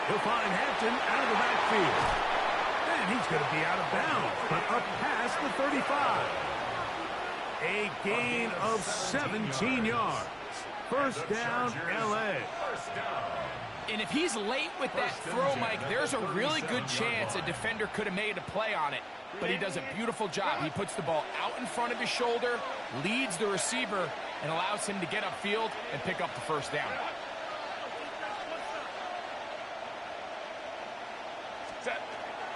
He'll find Hampton out of the backfield. And he's going to be out of bounds, but up past the 35. A gain of 17 yards. First down, L.A. And if he's late with that throw, Mike, there's a really good chance a defender could have made a play on it. But he does a beautiful job. He puts the ball out in front of his shoulder, leads the receiver, and allows him to get upfield and pick up the first down.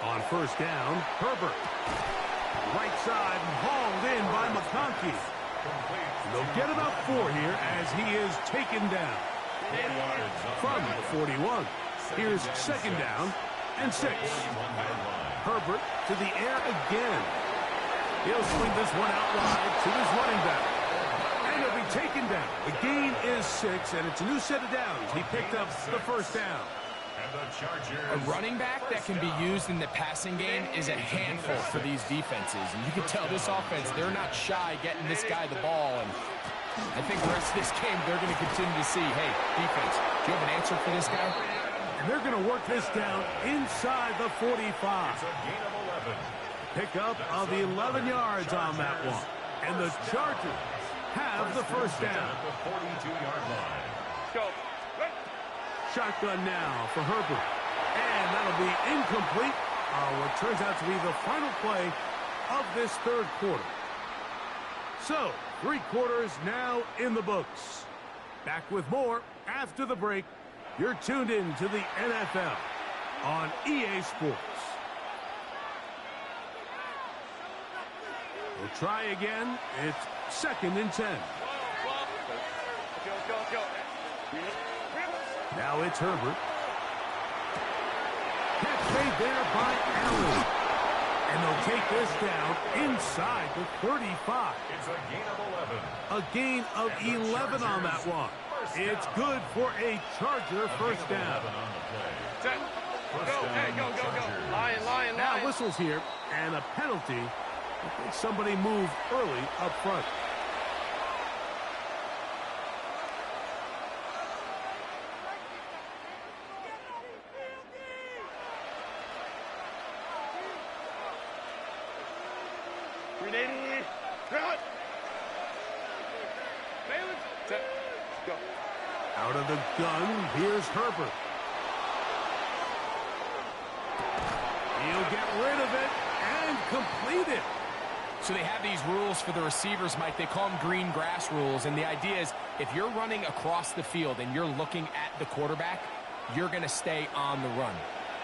On first down, Herbert. Right side and hauled in by McConkey. They'll get about 4 here as he is taken down. From the 41. Here's 2nd down and 6. Herbert to the air again. He'll swing this one out wide to his running back. And he'll be taken down. The gain is 6, and it's a new set of downs. He picked up the first down. A running back that can be used in the passing game is a handful for these defenses. And you can tell this offense, they're not shy getting this guy the ball. And I think the rest of this game, they're going to continue to see, hey, defense, do you have an answer for this guy? And they're going to work this down inside the 45. Pick up of the 11 yards on that one. And the Chargers have the first down. Go. Shotgun now for Herbert. And that'll be incomplete. What turns out to be the final play of this third quarter. So, 3 quarters now in the books. Back with more after the break. You're tuned in to the NFL on EA Sports. try again. It's 2nd and 10. Now it's Herbert. Catch made there by Allen. And they'll take this down inside the 35. It's a gain of 11. A gain of 11 on that one. It's good for a Charger first down. Set. Go, hey, go. Lion. Now whistles here, and a penalty. I think somebody moved early up front. Out of the gun, here's Herbert. He'll get rid of it and complete it. So they have these rules for the receivers, Mike. They call them green grass rules. And the idea is if you're running across the field and you're looking at the quarterback, you're going to stay on the run.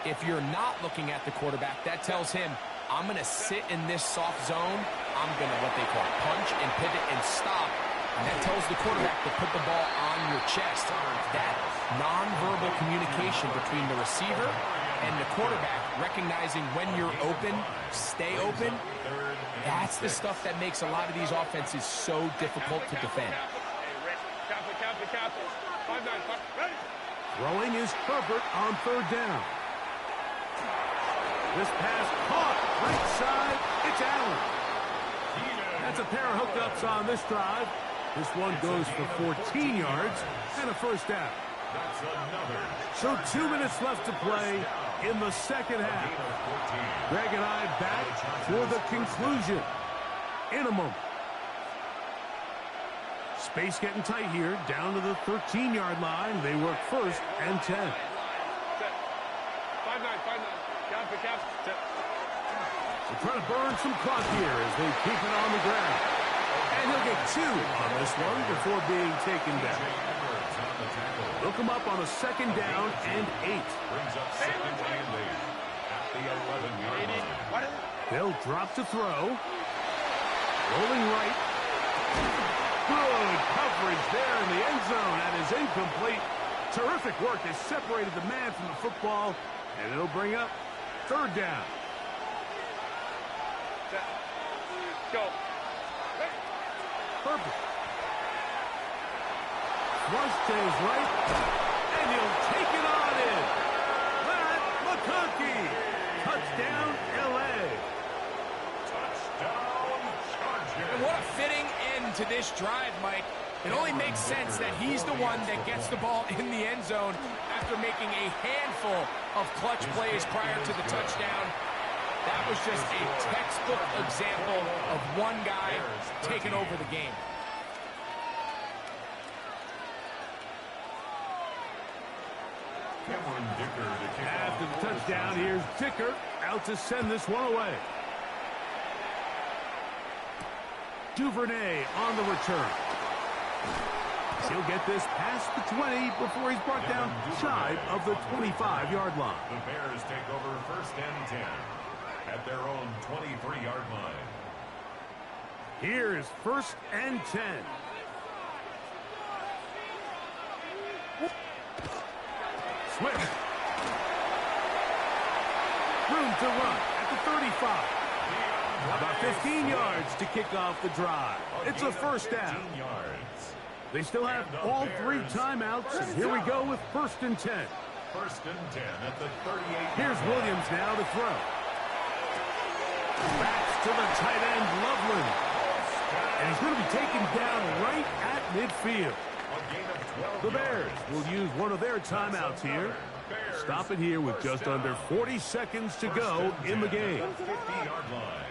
If you're not looking at the quarterback, that tells him, I'm going to sit in this soft zone. I'm going to, what they call, punch and pivot and stop. And that tells the quarterback to put the ball on your chest. That nonverbal communication between the receiver and the quarterback, recognizing when you're open, stay open, that's the stuff that makes a lot of these offenses so difficult to defend. Throwing is Herbert on 3rd down. This pass caught right side. It's Allen. That's a pair of hookups on this drive. This one goes for 14 yards and a first down. So 2 minutes left to play in the second half. Greg and I back for the conclusion in a moment. Space getting tight here, down to the 13-yard line. They work 1st and 10. 5-9. They're trying to burn some clock here as they keep it on the ground. And he'll get 2 on this one before being taken down. They'll come up on a 2nd down and 8. Brings up 2nd and 8 at the 11-yard line. They'll drop to throw. Rolling right. Good coverage there in the end zone. That is incomplete. Terrific work has separated the man from the football. And it'll bring up 3rd down. Go. Herbert. Flush to his right. And he'll take it on in. Matt McConkey. Touchdown, L.A. Touchdown, Chargers. And what a fitting end to this drive, Mike. It only makes sense that he's the one that gets the ball in the end zone after making a handful of clutch plays prior to the touchdown. That was just a textbook example of one guy taking over the game. After the touchdown, here's Dicker out to send this one away. Duvernay on the return. He'll get this past the 20 before he's brought down shy of the 25-yard line. The Bears take over 1st and 10 at their own 23-yard line. Here's 1st and 10. Swift. Room to run at the 35. About 15 yards to kick off the drive. It's a first down. They still have all 3 timeouts, and here we go with 1st and 10. 1st and 10 at the 38. Here's Williams now to throw. Backs to the tight end, Loveland. And he's going to be taken down right at midfield. The Bears will use one of their timeouts here. Stop it here with just under 40 seconds to go in the game. 50-yard line.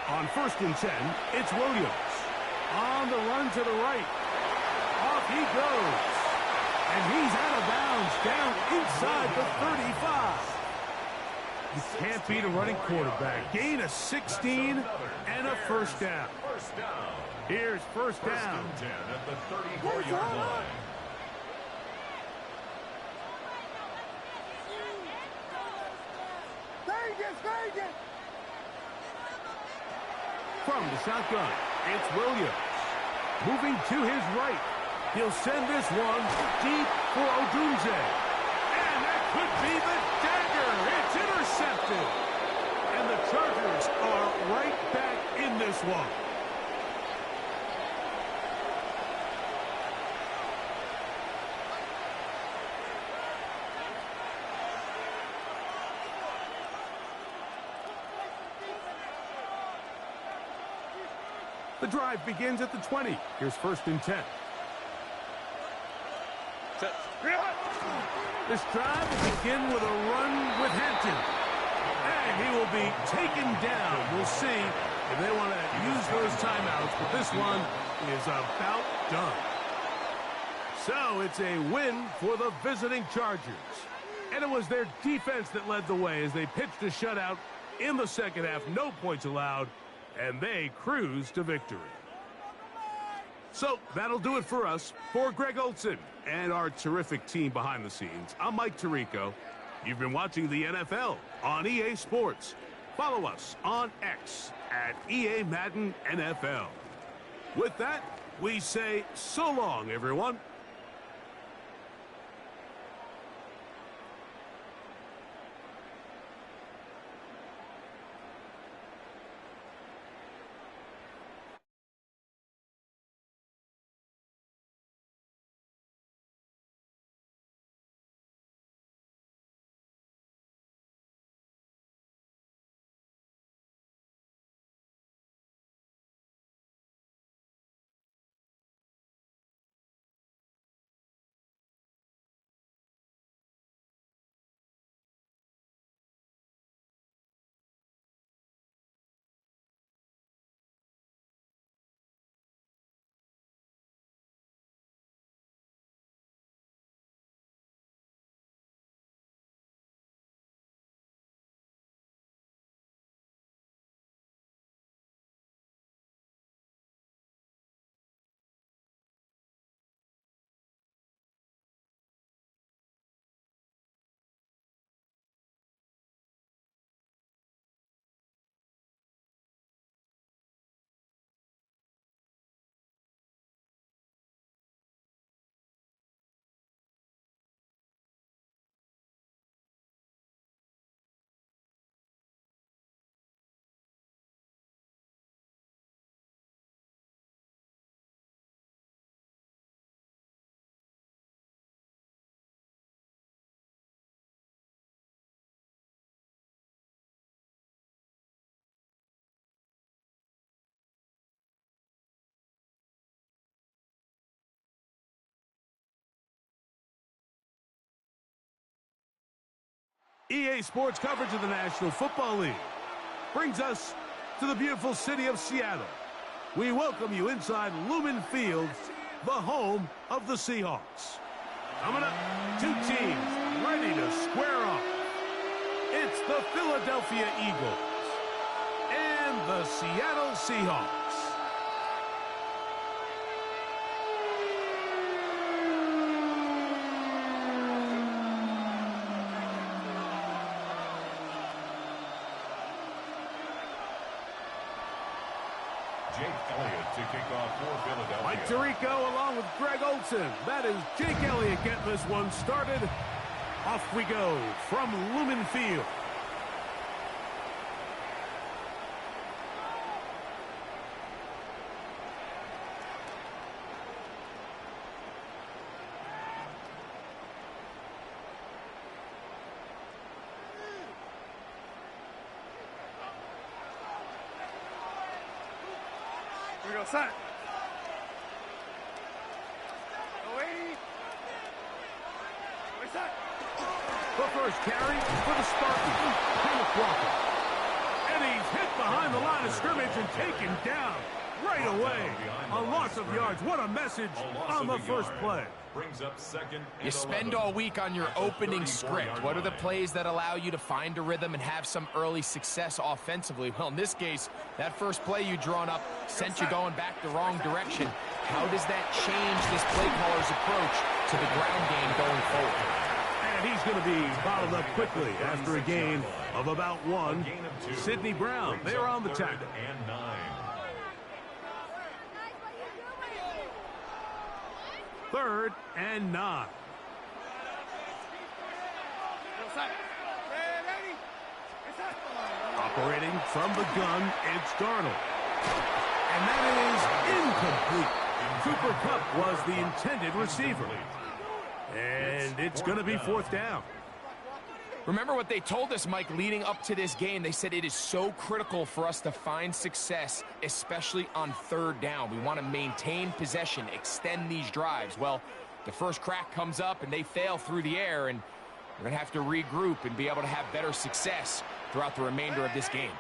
On 1st and 10, it's Williams. On the run to the right. Off he goes. And he's out of bounds down inside the 35. You can't beat a running quarterback. Gain of 16 and a first down. Here's first down. 10 at the 34-yard line. From the shotgun, it's Williams. Moving to his right. He'll send this one deep for Odunze. And that could be the dagger. It's intercepted. And the Chargers are right back in this one. The drive begins at the 20. Here's first and 10. This drive will begin with a run with Hampton. And he will be taken down. We'll see if they want to use those timeouts, but this one is about done. So it's a win for the visiting Chargers. And it was their defense that led the way as they pitched a shutout in the second half. No points allowed, and they cruised to victory. So that'll do it for us. For Greg Olson and our terrific team behind the scenes, I'm Mike Tirico. You've been watching the NFL on EA Sports. Follow us on X at EA Madden NFL. With that, we say so long, everyone. EA Sports coverage of the National Football League brings us to the beautiful city of Seattle. We welcome you inside Lumen Field, the home of the Seahawks. Coming up, two teams ready to square off. It's the Philadelphia Eagles and the Seattle Seahawks. Jake Elliott to kick off for Philadelphia. Mike Tirico along with Greg Olson. That is Jake Elliott getting this one started. Off we go from Lumen Field. Here we go, set. Away. Away, set. The first carry for the Spartans, Kenneth Walker. And he's hit behind the line of scrimmage and taken down right away. A loss of yards. What a message on the first play. Brings up second and You spend 11. all week on your opening script. What are the plays that allow you to find a rhythm and have some early success offensively? Well, in this case, that first play you drawn up sent you going back the wrong direction. How does that change this play caller's approach to the ground game going forward? And he's going to be bottled up quickly after a gain of about 1. Sidney Brown, they're on the tackle. And 9. Third and 9. Operating from the gun, it's Darnold. And that is incomplete. Cooper Kupp was the intended receiver. And it's going to be 4th down. Remember what they told us, Mike, leading up to this game. They said it is so critical for us to find success, especially on 3rd down. We want to maintain possession, extend these drives. Well, the first crack comes up and they fail through the air, and we're going to have to regroup and be able to have better success throughout the remainder of this game.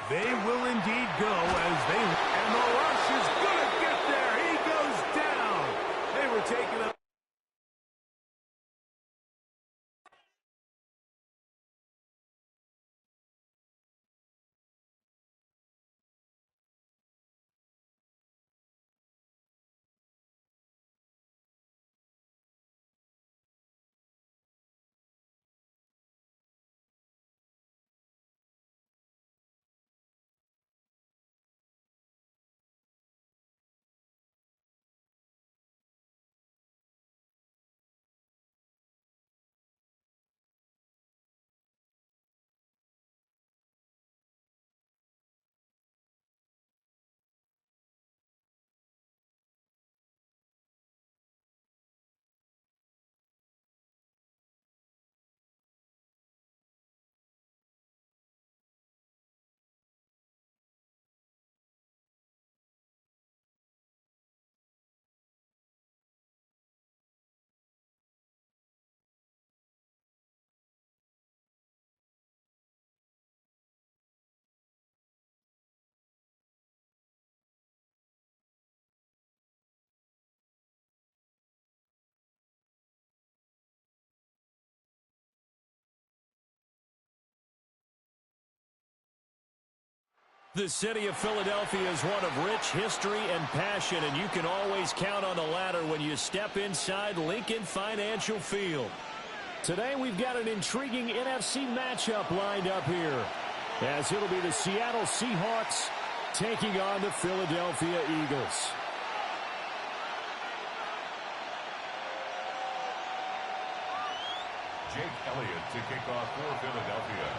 They will indeed go as they... And the rush is going to get there. He goes down. They were taking a... The city of Philadelphia is one of rich history and passion, and you can always count on the latter when you step inside Lincoln Financial Field. Today we've got an intriguing NFC matchup lined up here, as it'll be the Seattle Seahawks taking on the Philadelphia Eagles. Jake Elliott to kick off for Philadelphia.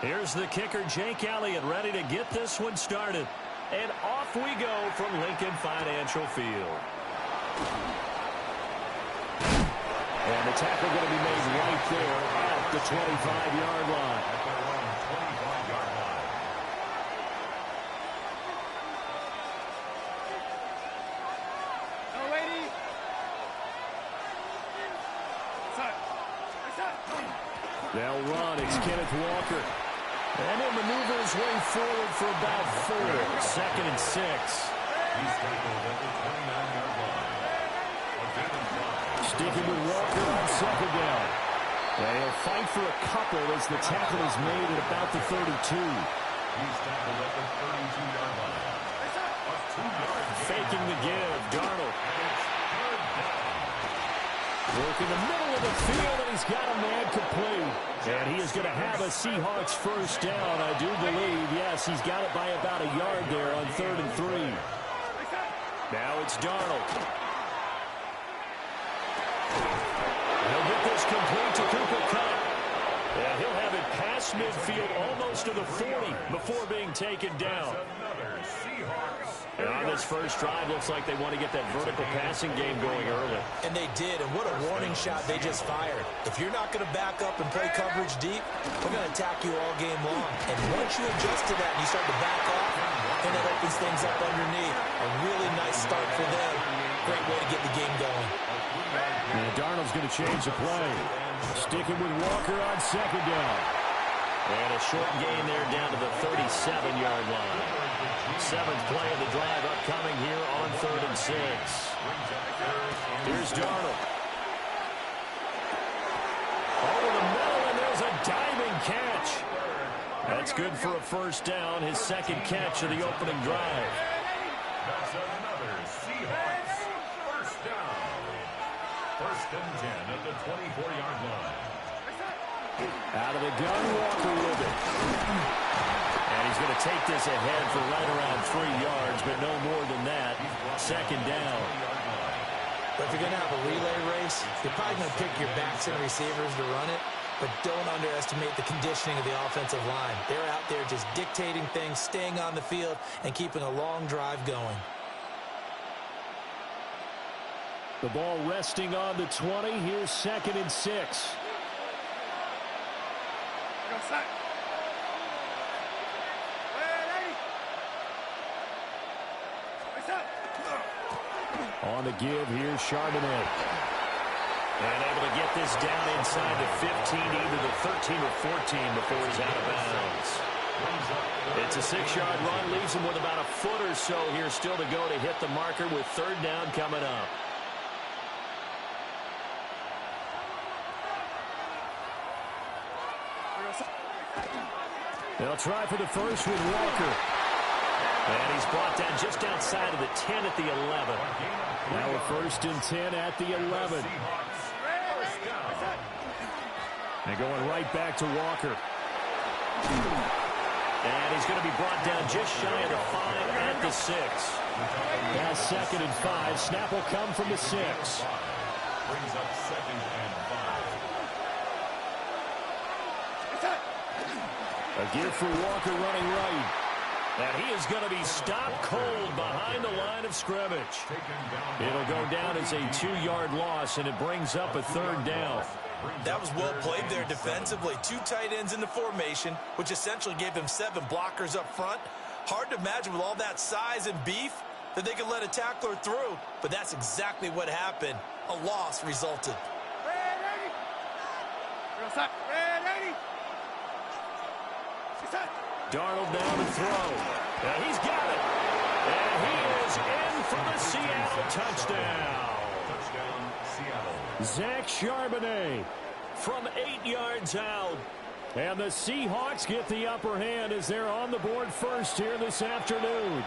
Here's the kicker, Jake Elliott, ready to get this one started. And off we go from Lincoln Financial Field. And the tackle going to be made right there at the 25-yard line. At their own 25-yard line. No, lady. They'll run. It's Kenneth Walker. And he'll maneuver his way forward for about 4. 2nd and 6. He's tackled at the 29-yard line. A gain of 5. Sticking with Walker on 2nd down. And he'll fight for a couple as the tackle is made at about the 32. He's tackled at the 32-yard line. A 2-yard gain. Faking the give. Darnold. Work in the middle of the field, and he's got a man complete. And he is going to have a Seahawks first down, I do believe. Yes, he's got it by about a yard there on 3rd and 3. Now it's Darnold. He'll get this complete to Cooper Kupp. And he'll have it past midfield almost to the 40 before being taken down. Another Seahawks. And on this first drive, looks like they want to get that vertical passing game going early. And they did, and what a warning shot they just fired. If you're not going to back up and play coverage deep, we're going to attack you all game long. And once you adjust to that and you start to back off, and that opens things up underneath. A really nice start for them. Great way to get the game going. And Darnold's going to change the play. Sticking with Walker on second down. And a short gain there down to the 37-yard line. Seventh play of the drive upcoming here on 3rd and 6. Here's Darnold. Over the middle, and there's a diving catch. That's good for a first down, his second catch of the opening drive. That's another Seahawks first down. 1st and 10 at the 24-yard line. Out of the gun, Walker with it. And he's going to take this ahead for right around 3 yards, but no more than that. Second down. But if you're going to have a relay race, you're probably going to pick your backs and receivers to run it, but don't underestimate the conditioning of the offensive line. They're out there just dictating things, staying on the field, and keeping a long drive going. The ball resting on the 20. Here's 2nd and 6. On the give, here's Charbonnet. And able to get this down inside the 15, either the 13 or 14 before he's out of bounds. It's a 6-yard run, leaves him with about a foot or so here still to go to hit the marker with 3rd down coming up. They'll try for the first with Walker. And he's brought down just outside of the 10 at the 11. Now a 1st and 10 at the 11. And going right back to Walker. And he's going to be brought down just shy of the 5 at the 6. Now 2nd and 5. Snap will come from the 6. Brings up 2nd and 5. A give for Walker running right. And he is going to be stopped cold behind the line of scrimmage. It'll go down as a 2-yard loss, and it brings up a 3rd down. That was well played there defensively. 2 tight ends in the formation, which essentially gave them 7 blockers up front. Hard to imagine with all that size and beef that they could let a tackler through, but that's exactly what happened. A loss resulted. Darnold down to throw. And he's got it. And he is in for the Seattle touchdown. Touchdown, Seattle. Zach Charbonnet from 8 yards out. And the Seahawks get the upper hand as they're on the board first here this afternoon.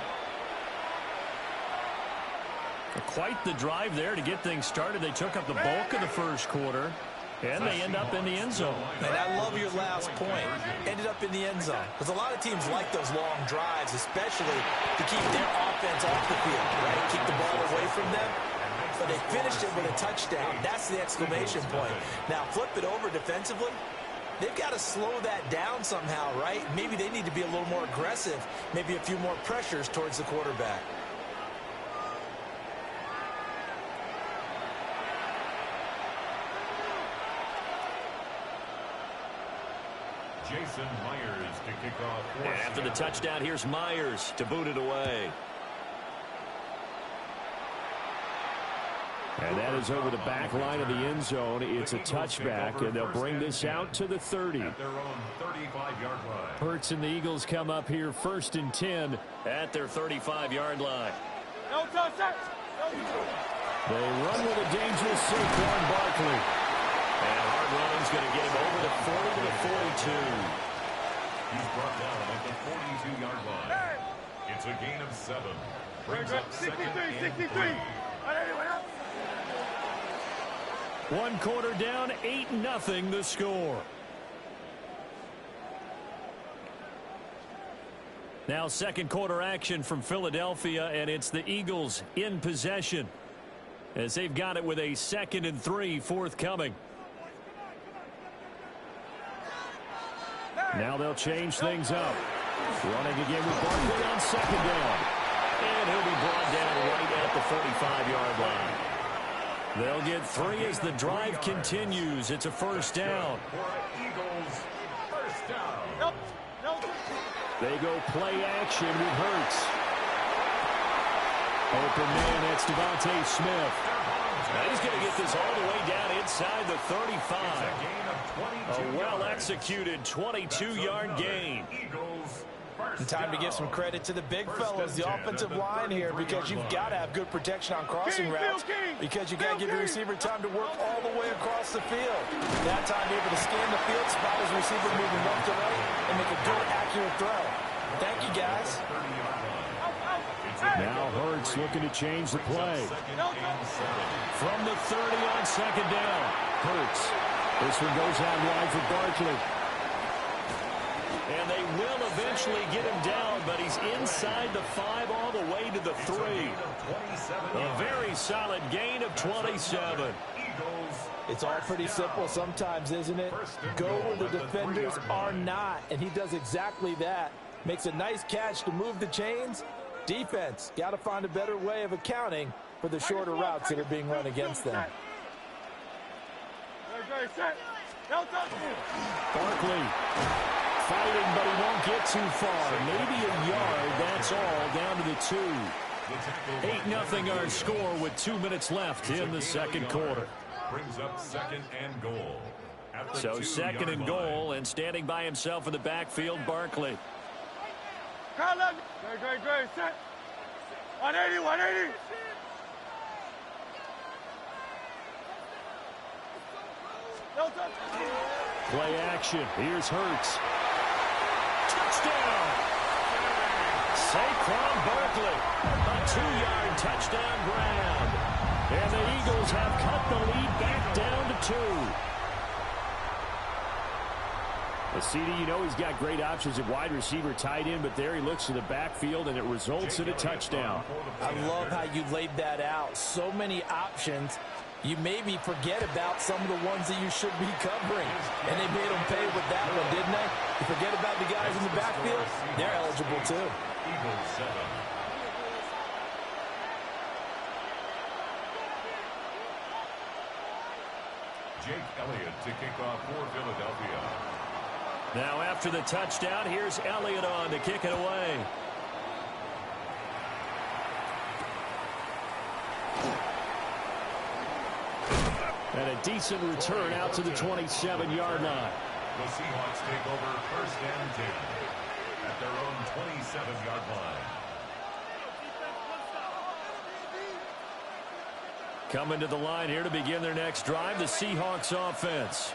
Quite the drive there to get things started. They took up the bulk of the first quarter. And they end up in the end zone. And I love your last point. Ended up in the end zone. Because a lot of teams like those long drives, especially to keep their offense off the field, right? Keep the ball away from them. But they finished it with a touchdown. That's the exclamation point. Now, flip it over defensively. They've got to slow that down somehow, right? Maybe they need to be a little more aggressive. Maybe a few more pressures towards the quarterback. Jason Myers to kick off. And after the touchdown, here's Myers to boot it away. And that is over the back line of the end zone. It's a touchback, and they'll bring this out to the 30. At their own 35-yard line. Hurts and the Eagles come up here 1st and 10 at their 35-yard line. No touch. They run with a dangerous Saquon Barkley. And hard running's going to get him over the 40 to the 42. He's brought down at the 42-yard line. It's a gain of 7. Brings up 2nd and 3. 1 quarter down, 8-0 the score. Now 2nd quarter action from Philadelphia, and it's the Eagles in possession as they've got it with a 2nd and 3 forthcoming. Now they'll change things up. Running again with Barkley on 2nd down. And he'll be brought down right at the 45-yard line. They'll get 3 as the drive continues. It's a 1st down. For Eagles, 1st down. They go play action with Hurts. Open man, that's Devontae Smith. And he's going to get this all the way down inside the 35. A well-executed 22-yard gain. And time to give some credit to the big fellas, the offensive line here, because you've got to have good protection on crossing routes, because you got to give your receiver time to work all the way across the field. That time able to scan the field, spot his receiver moving left to right, and make a good, accurate throw. Thank you, guys. Now Hurts looking to change the play. From the 30 on second down. Hurts. This one goes out wide for Barkley. And they will eventually get him down, but he's inside the 5 all the way to the 3. A very solid gain of 27. It's all pretty simple sometimes, isn't it? Go where the defenders are not, and he does exactly that. Makes a nice catch to move the chains. Defense, got to find a better way of accounting for the shorter routes that are being run against them. Barkley fighting, but he won't get too far. Maybe a yard, that's all, down to the 2. 8-0 our score with 2 minutes left in the second quarter. Brings up second and goal. So second and goal, and standing by himself in the backfield, Barkley. Great. Set. 180. Play action. Here's Hurts. Touchdown. Saquon Barkley. A 2-yard touchdown grab. And the Eagles have cut the lead back down to 2. CD, you know he's got great options at wide receiver, tight end, but there he looks to the backfield, and it results in a touchdown. I love how you laid that out. So many options. You maybe forget about some of the ones that you should be covering. And they made them pay with that one, didn't they? You forget about the guys in the backfield, they're eligible too. Eagles 7. Jake Elliott to kick off for Philadelphia. Now after the touchdown, here's Elliott on to kick it away. And a decent return out to the 27-yard line. The Seahawks take over first and 10 at their own 27-yard line. Coming to the line here to begin their next drive, the Seahawks offense.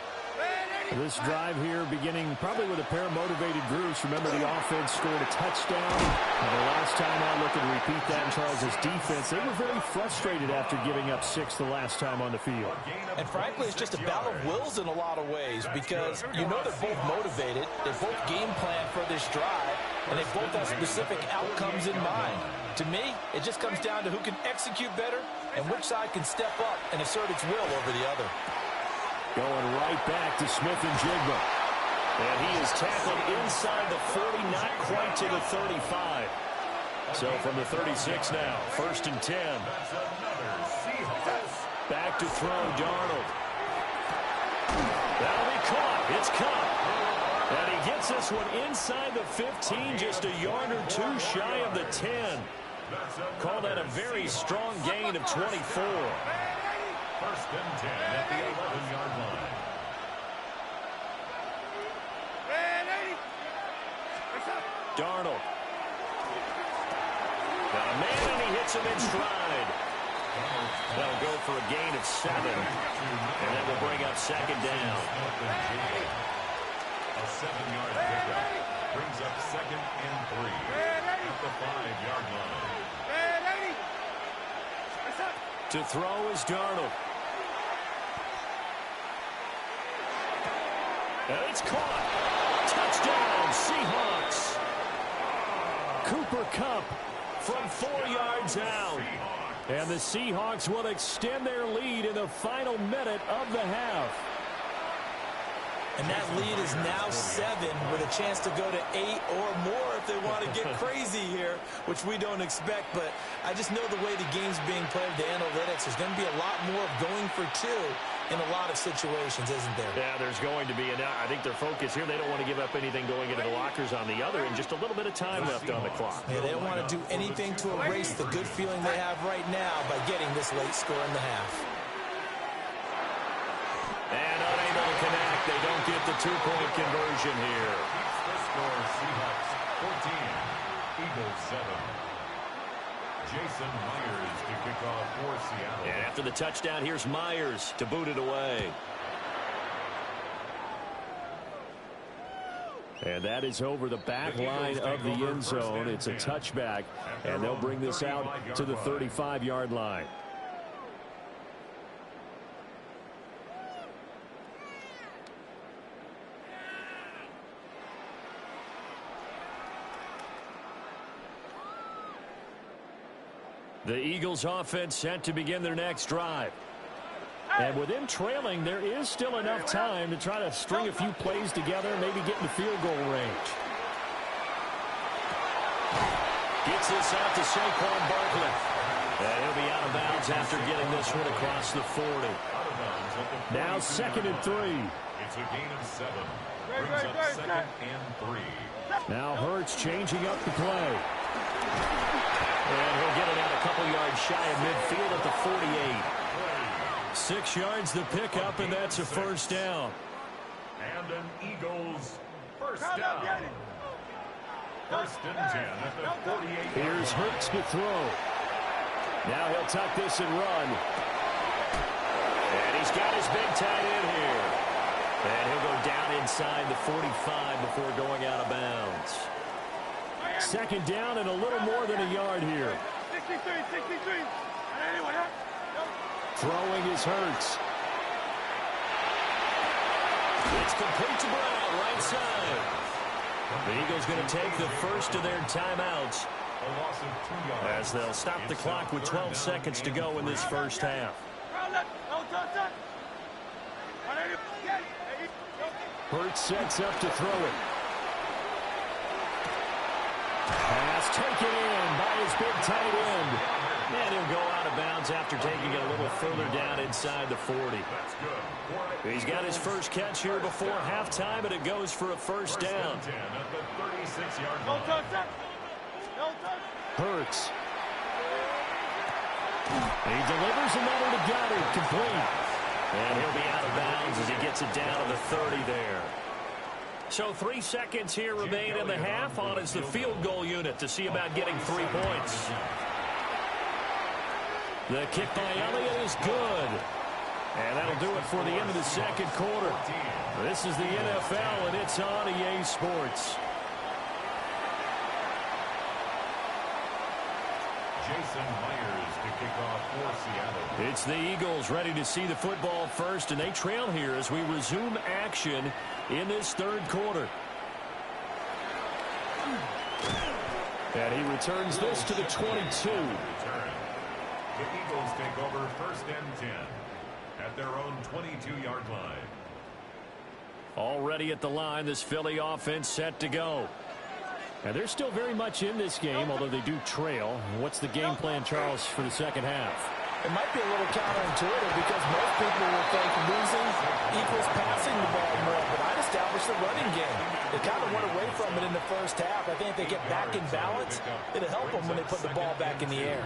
This drive here beginning probably with a pair of motivated groups. Remember, the offense scored a touchdown. And the last time out, looking to repeat that in Charles' defense, they were very frustrated after giving up 6 the last time on the field. And frankly, it's just a battle of wills in a lot of ways, because you know they're both motivated. They both game plan for this drive, and they both have specific outcomes in mind. To me, it just comes down to who can execute better and which side can step up and assert its will over the other. Going right back to Smith and Jigba. And he is tackled inside the 40, not quite to the 35. So from the 36 now, first and 10. Back to throw, Darnold. That'll be caught. It's caught. And he gets this one inside the 15, just a yard or 2 shy of the 10. Call that a very strong gain of 24. First and 10 at the 11-yard line. Darnold. Got a man, and he hits him in stride. That'll go for a gain of 7. And that will bring up second down. A 7-yard pickup brings up second and 3 at the 5-yard line. To throw is Darnold. And it's caught. Touchdown, Seahawks. Cooper Kupp from 4 yards out. And the Seahawks will extend their lead in the final minute of the half. And that lead is now 7 with a chance to go to 8 or more if they want to get crazy here, which we don't expect. But I just know the way the game's being played, the analytics, there's going to be a lot more of going for 2 in a lot of situations, isn't there? Yeah, there's going to be. And I think their focus here, they don't want to give up anything going into the lockers on the other, and just a little bit of time left on the clock. Yeah, they don't want to do anything to erase the good feeling they have right now by getting this late score in the half. And unable to connect. They don't get the two-point conversion here. The score, Seahawks 14, Eagles 7. Jason Myers to kick off for Seattle. And after the touchdown, here's Myers to boot it away. And that is over the back line of the end zone. It's a touchback, and they'll bring this out to the 35-yard line. The Eagles offense set to begin their next drive. And with them trailing, there is still enough time to try to string a few plays together, maybe get in the field goal range. Gets this out to Saquon Barkley. And he'll be out of bounds after getting this one across the 40. Now 2nd and 3. It's a gain of 7. Brings up 2nd and 3. Now Hurts changing up the play. And he'll get it out a couple yards shy of midfield at the 48. 6 yards the pickup, and that's a first down. And an Eagles first down. 1st and 10 at the 48. Here's Hurts to throw. Now he'll tuck this and run. And he's got his big tight end here. And he'll go down inside the 45 before going out of bounds. 2nd down and a little more than a yard here. 63. Throwing is Hurts. It's complete to Brown, right side. The Eagles going to take the first of their timeouts as they'll stop the clock with 12 seconds to go in this first half. Hurts sets up to throw it. Pass taken in by his big tight end. And he'll go out of bounds after taking it a little further down inside the 40. He's got his first catch here before halftime, and it goes for a first down. Hurts. He delivers another to Goddard, complete. And he'll be out of bounds as he gets it down to the 30 there. So 3 seconds here remain in the half. On is the field goal unit to see about getting 3 points. The kick by Elliott is good. And that'll do it for the end of the second quarter. This is the NFL, and it's on EA Sports. Jason Myers to kick off for Seattle. It's the Eagles ready to see the football first, and they trail here as we resume action in this third quarter. And he returns this to the 22. The Eagles take over 1st and 10 at their own 22-yard line. Already at the line, this Philly offense set to go. And they're still very much in this game, although they do trail. What's the game plan, Charles, for the second half? It might be a little counterintuitive because most people will think losing equals passing the ball more, but I'd establish the running game. They kind of went away from it in the first half. I think if they get back in balance, it'll help them when they put the ball back in the air.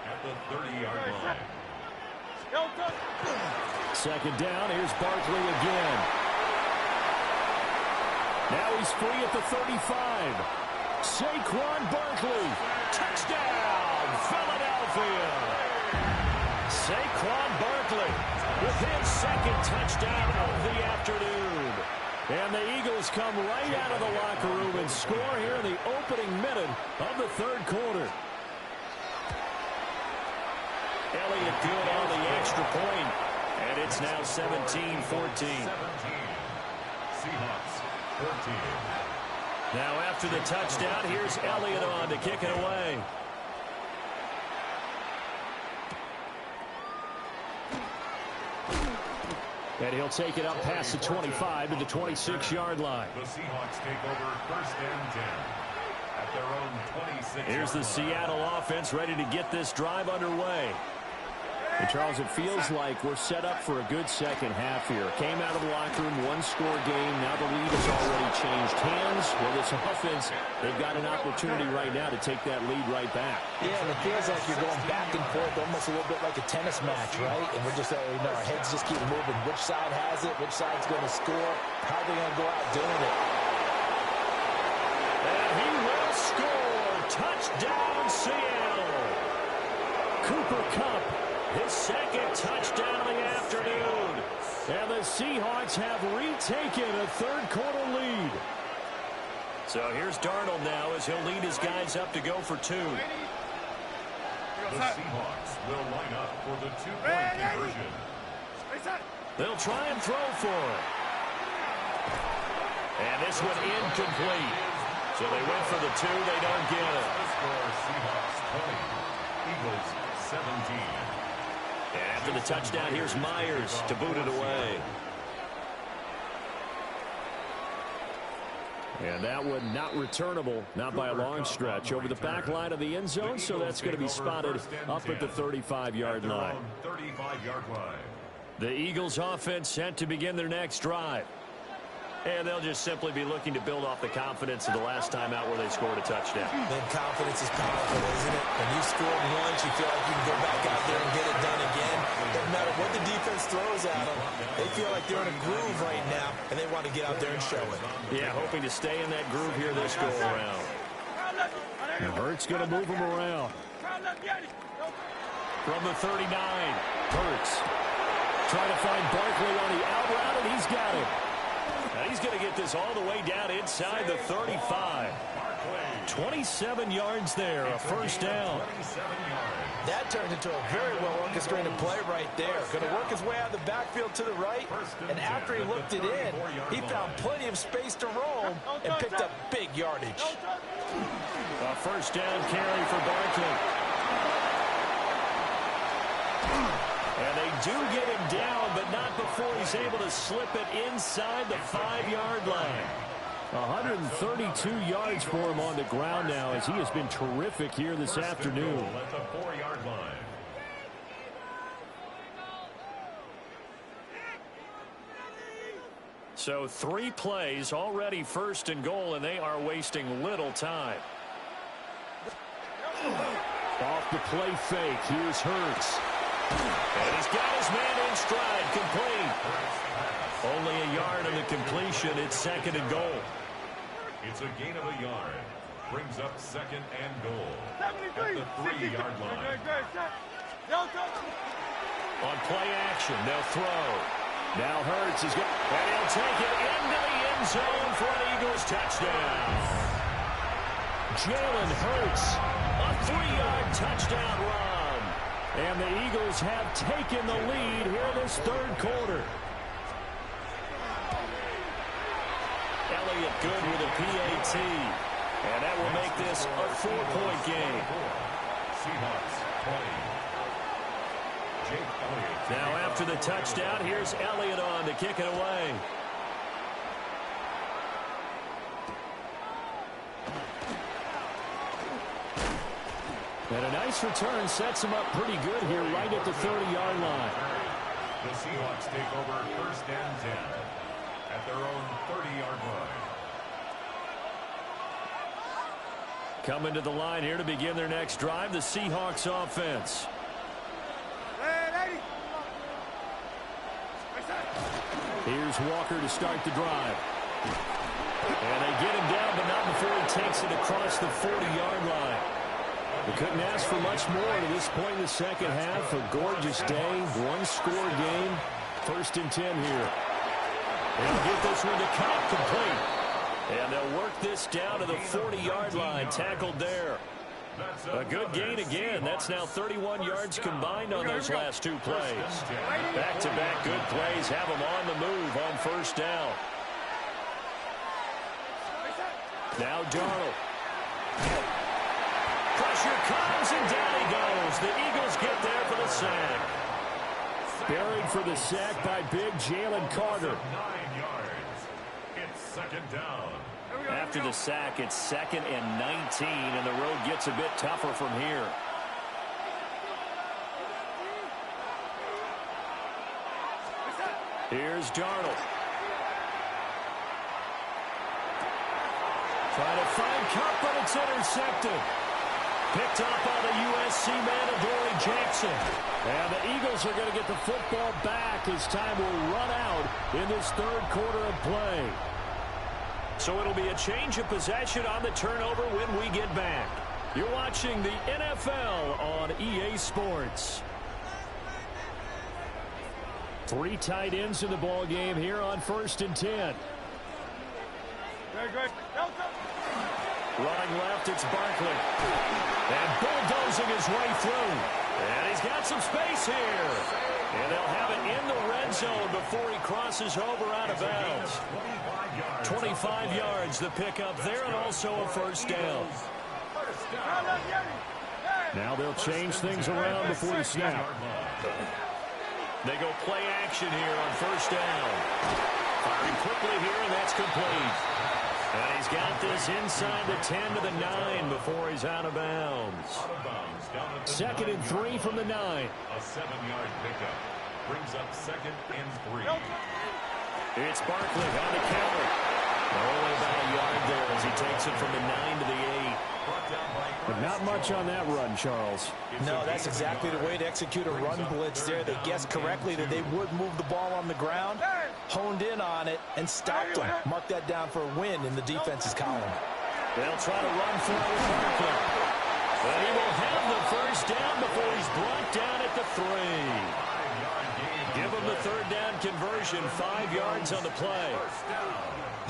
At the 30-yard line. 2nd down, here's Barkley again. Now he's free at the 35. Saquon Barkley, touchdown, Philadelphia. Saquon Barkley with his 2nd touchdown of the afternoon. And the Eagles come right out of the locker room and score here in the opening minute of the third quarter. Elliott good on the extra point, and it's now 17-14. 17. Seahawks 14. Now after the touchdown, here's Elliott on to kick it away. And he'll take it up past the 25 to the 26-yard line. The Seahawks take over 1st and 10 at their own 26. Here's the Seattle offense ready to get this drive underway. And Charles, it feels like we're set up for a good second half here. Came out of the locker room, one-score game. Now the lead has already changed hands. Well, this offense, they've got an opportunity right now to take that lead right back. Yeah, and it feels like you're going back and forth almost a little bit like a tennis match, right? And we're just, our heads just keep moving. Which side has it? Which side's going to score? How are they going to go out doing it? And he will score. Touchdown, Seattle. Cooper Kupp, his second touchdown of the afternoon. And the Seahawks have retaken a third-quarter lead. So here's Darnold now as he'll lead his guys up to go for two. The Seahawks will line up for the two-point conversion. They'll try and throw for it. And this one incomplete. So they went for the two. They don't get it. Score Seahawks 20, Eagles 17. And after the touchdown, here's Myers to boot it away. And that one not returnable, not by a long stretch, over the back line of the end zone, so that's going to be spotted up at the 35-yard line. 35-yard line. The Eagles offense set to begin their next drive. And they'll just simply be looking to build off the confidence of the last time out where they scored a touchdown. Then confidence is powerful, isn't it? When you scored once, you feel like you can go back out there and get it done again. Doesn't matter what the defense throws at them. They feel like they're in a groove right now, and they want to get out there and show it. Yeah, hoping to stay in that groove here this go-around. And Hurts going to move him around. From the 39, Hurts trying to find Barkley on the out route, and he's got it. Now he's going to get this all the way down inside the 35. 27 yards there, a first down. That turned into a very well-orchestrated play right there. Going to work his way out of the backfield to the right, and after he looked it in, he found plenty of space to roam and picked up big yardage. A first down carry for Barkley. And they do get him down, but not before he's able to slip it inside the 5-yard line. 132 yards for him on the ground now as he has been terrific here this afternoon. At the 4-yard line. So 3 plays already first and goal, and they are wasting little time. Off the play fake, here's Hurts. And he's got his man in stride, complete. Only a yard on the completion. It's second and goal. It's a gain of a yard. Brings up second and goal at the 3-yard line. On play action, they'll throw. Now Hurts is going, and he'll take it into the end zone for an Eagles touchdown. Jalen Hurts, a 3-yard touchdown run. And the Eagles have taken the lead here this third quarter. Elliott good with a PAT. And that will make this a 4-point game. Seahawks 20. Jake Elliott. Now after the touchdown, here's Elliott on to kick it away. And a nice return sets him up pretty good here right at the 30-yard line. The Seahawks take over first and 10 at their own 30-yard line. Coming to the line here to begin their next drive, the Seahawks offense. Here's Walker to start the drive. And they get him down, but not before he takes it across the 40-yard line. We couldn't ask for much more to this point in the second half. A gorgeous day, one-score game. First and 10 here. They'll get this one to Kupp, complete. And they'll work this down to the 40-yard line, tackled there. A good gain again. That's now 31 yards combined on those last 2 plays. Back-to-back good plays have them on the move on first down. Now Darnold. Pressure comes, and down he goes. The Eagles get there for the sack. Buried for the sack by big Jalen Carter. 9 yards. It's second down. After the sack, it's second and 19, and the road gets a bit tougher from here. Here's Darnold. Trying to find Cup, but it's intercepted. Picked up by the USC man, Adoree Jackson. And the Eagles are going to get the football back as time will run out in this third quarter of play. So it'll be a change of possession on the turnover when we get back. You're watching the NFL on EA Sports. 3 tight ends in the ball game here on 1st and 10. Very good. Running left, it's Barkley. And bulldozing his way through. And he's got some space here. And they'll have it in the red zone before he crosses over out of bounds. 25 yards the pickup there, and also a first down. Now they'll change things around before the snap. They go play action here on first down. Firing quickly here, and that's complete. And he's got this inside the 10 to the 9 before he's out of bounds. 2nd and 3 from the 9. A 7-yard pickup brings up 2nd and 3. It's Barkley on the counter. Only about a yard there as he takes it from the 9 to the 8. But not much on that run, Charles. No, that's exactly the way to execute a run blitz there. They guessed correctly that they would move the ball on the ground, honed in on it, and stopped them. Mark that down for a win in the defense's column. They'll try to run for it with Barkley. But he will have the first down before he's brought down at the 3. Give him the 3rd down conversion, 5 yards on the play.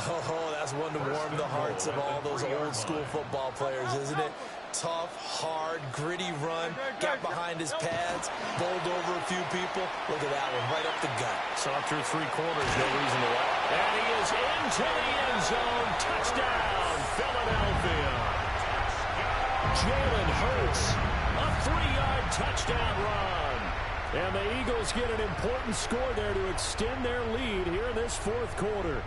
Oh, that's one to warm the hearts of all those old school football players, isn't it? Tough, hard, gritty run, got behind his pads, bowled over a few people. Look at that one, right up the gut. Saw through 3 quarters, no reason to laugh. And he is into the end zone. Touchdown, Philadelphia. Jalen Hurts, a 3-yard touchdown run. And the Eagles get an important score there to extend their lead here in this 4th quarter.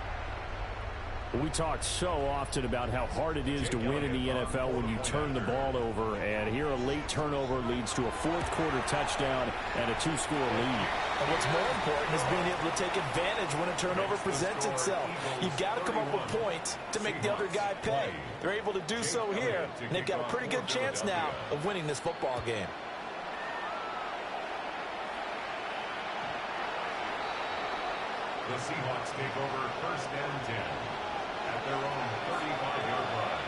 We talk so often about how hard it is to win in the NFL when you turn the ball over, and here a late turnover leads to a 4th quarter touchdown and a 2-score lead. And what's more important is being able to take advantage when a turnover presents itself. You've got to come up with points to make the other guy pay. They're able to do so here, and they've got a pretty good chance now of winning this football game. The Seahawks take over 1st and 10 at their own 35-yard line.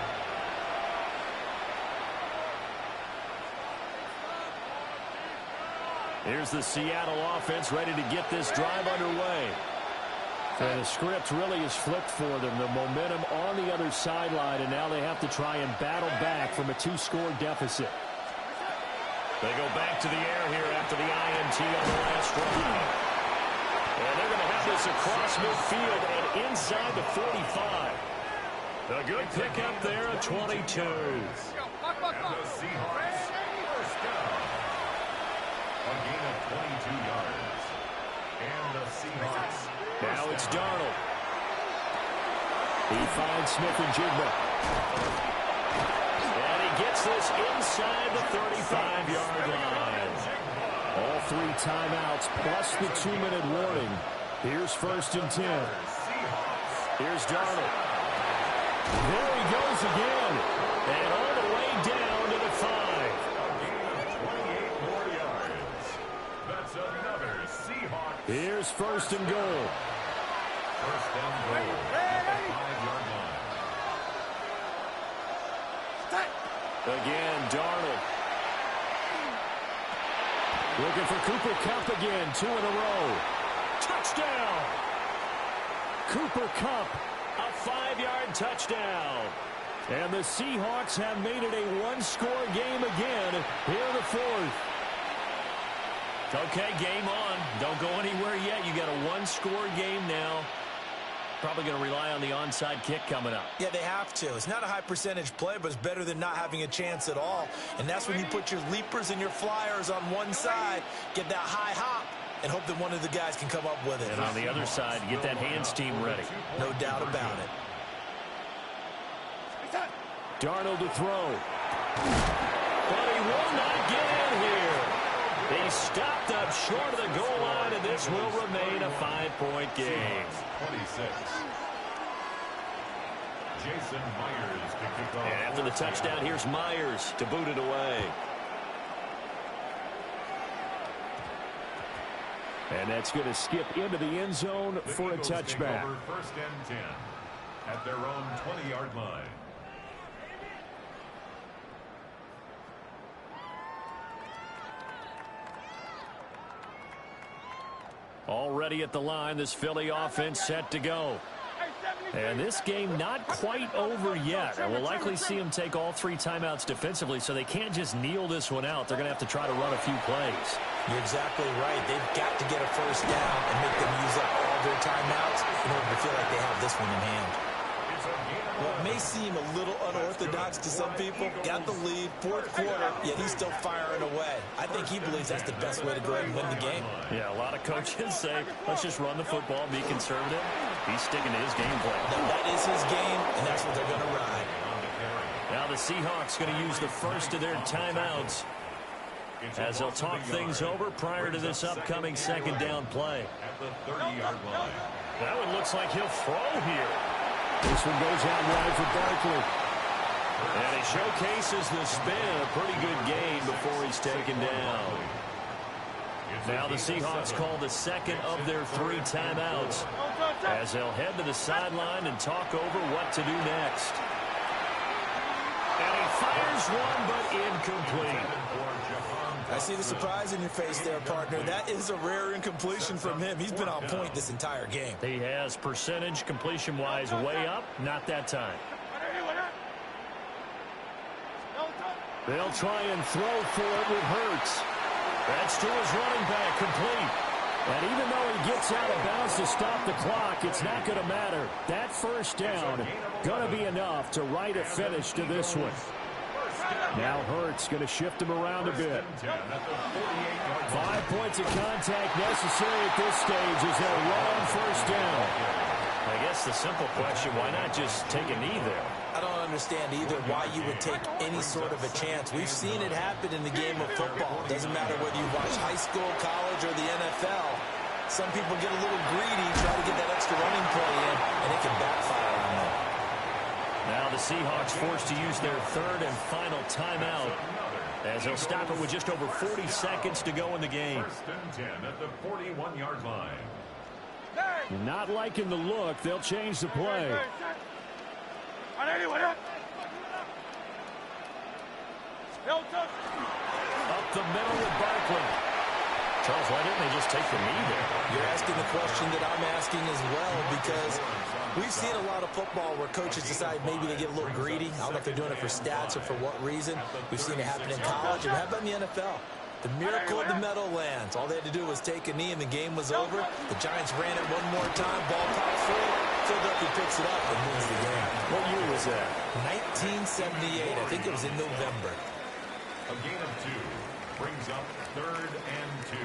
Here's the Seattle offense ready to get this drive underway. And the script really is flipped for them. The momentum on the other sideline, and now they have to try and battle back from a 2-score deficit. They go back to the air here after the INT on the last drive. And they're going to have this across midfield and inside the 45. A good pickup there at 22. And the Seahawks first down. A gain of 22 yards. And the Seahawks. Now it's Darnold. He finds Smith and Jigba. And he gets this inside the 35-yard line. All 3 timeouts plus the 2-minute warning. Here's 1st and 10. Here's Darnold. There he goes again. And all the way down to the 5. 28 more yards. That's another Seahawks. Here's 1st and goal. 1st and goal at the 5-yard line. Again, Darnold. Looking for Cooper Kupp again, 2 in a row. Touchdown! Cooper Kupp, a 5-yard touchdown. And the Seahawks have made it a 1-score game again here in the 4th. Okay, game on. Don't go anywhere yet. You got a 1-score game now. Probably going to rely on the onside kick coming up. Yeah, they have to. It's not a high percentage play, but it's better than not having a chance at all. And that's when you put your leapers and your flyers on one side, get that high hop, and hope that one of the guys can come up with it. And on the other side, get that hands team ready. No doubt about it. Darnold to throw. But he will not get in here. He stopped up short of the goal line, and this will remain a 5-point game. 26. Jason Myers to kick off. And after the touchdown, here's Myers to boot it away. And that's going to skip into the end zone for a touchback. First and 10 at their own 20-yard line. Already at the line, this Philly offense set to go. And this game not quite over yet. And we'll likely see them take all 3 timeouts defensively, so they can't just kneel this one out. They're going to have to try to run a few plays. You're exactly right. They've got to get a first down and make them use up all their timeouts in order to feel like they have this one in hand. What may seem a little unorthodox to some people, got the lead, 4th quarter, yet he's still firing away. I think he believes that's the best way to go ahead and win the game. Yeah, a lot of coaches say, let's just run the football, be conservative. He's sticking to his game plan. That is his game, and that's what they're going to ride. Now the Seahawks going to use the first of their timeouts as they'll talk things over prior to this upcoming 2nd down play. At the 30-yard line. That one looks like he'll throw here. This one goes out wide for Barkley. And he showcases the spin. A pretty good gain before he's taken down. Now the Seahawks call the 2nd of their 3 timeouts as they'll head to the sideline and talk over what to do next. And he fires one, but incomplete. I see the surprise in your face there, partner. That is a rare incompletion from him. He's been on point this entire game. He has percentage completion-wise way up. Not that time. They'll try and throw for it with Hurts. That's to his running back, complete. And even though he gets out of bounds to stop the clock, it's not going to matter. That first down going to be enough to write a finish to this one. Now Hurts going to shift him around a bit. 5 points of contact necessary at this stage as they'll run on first down. I guess the simple question, why not just take a knee there? I don't understand either why you would take any sort of a chance. We've seen it happen in the game of football. It doesn't matter whether you watch high school, college, or the NFL. Some people get a little greedy, try to get that extra running play in, and it can backfire on them. Now the Seahawks forced to use their 3rd and final timeout as they'll stop it with just over 40 seconds to go in the game. First and 10 at the 41-yard line. Not liking the look, they'll change the play. Up the middle with Barkley. Charles, why didn't they just take the knee there? You're asking the question that I'm asking as well, because we've seen a lot of football where coaches decide maybe they get a little greedy. I don't know if they're doing it for stats or for what reason. We've seen it happen in college, and how about in the NFL? The miracle of the Meadowlands. All they had to do was take a knee, and the game was over. The Giants ran it one more time. Ball popped free. Philadelphia picks it up and wins the game. What year was that? 1978. I think it was in November. A gain of 2 brings up 3rd and 2.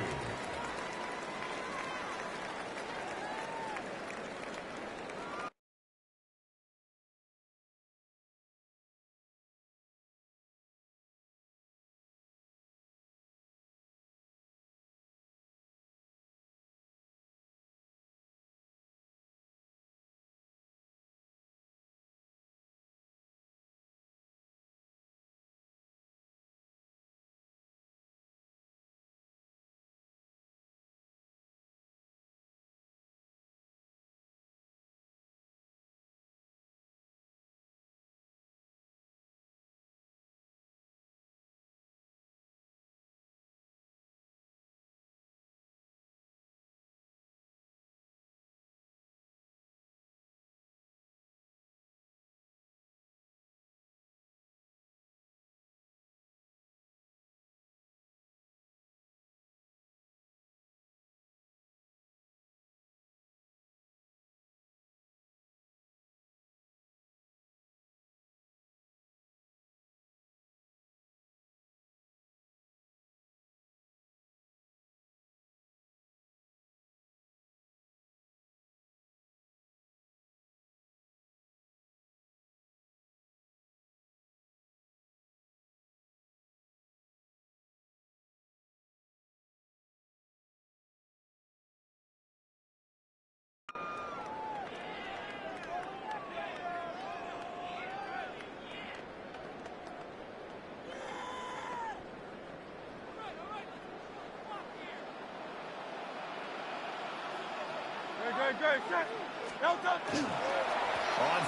On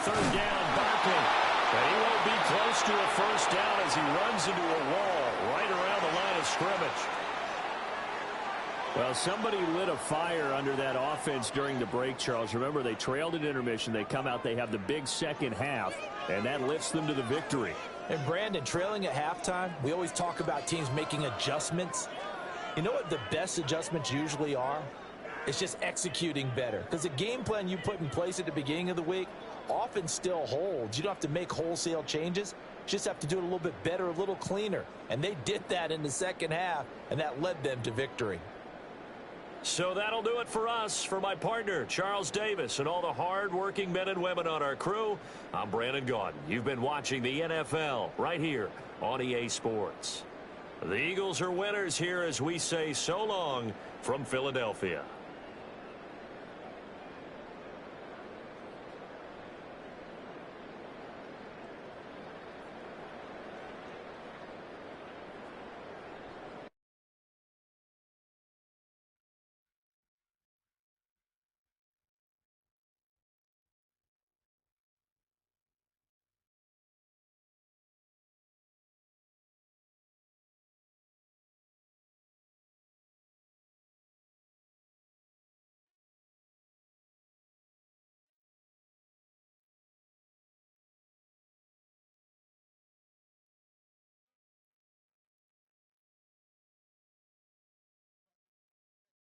third down, Barkley. And he won't be close to a first down as he runs into a wall right around the line of scrimmage. Well, somebody lit a fire under that offense during the break, Charles. Remember, they trailed at intermission. They come out, they have the big second half, and that lifts them to the victory. And Brandon, trailing at halftime, we always talk about teams making adjustments. You know what the best adjustments usually are? It's just executing better. Because the game plan you put in place at the beginning of the week often still holds. You don't have to make wholesale changes. You just have to do it a little bit better, a little cleaner. And they did that in the second half, and that led them to victory. So that'll do it for us. For my partner, Charles Davis, and all the hard-working men and women on our crew, I'm Brandon Gaudin. You've been watching the NFL right here on EA Sports. The Eagles are winners here as we say so long from Philadelphia.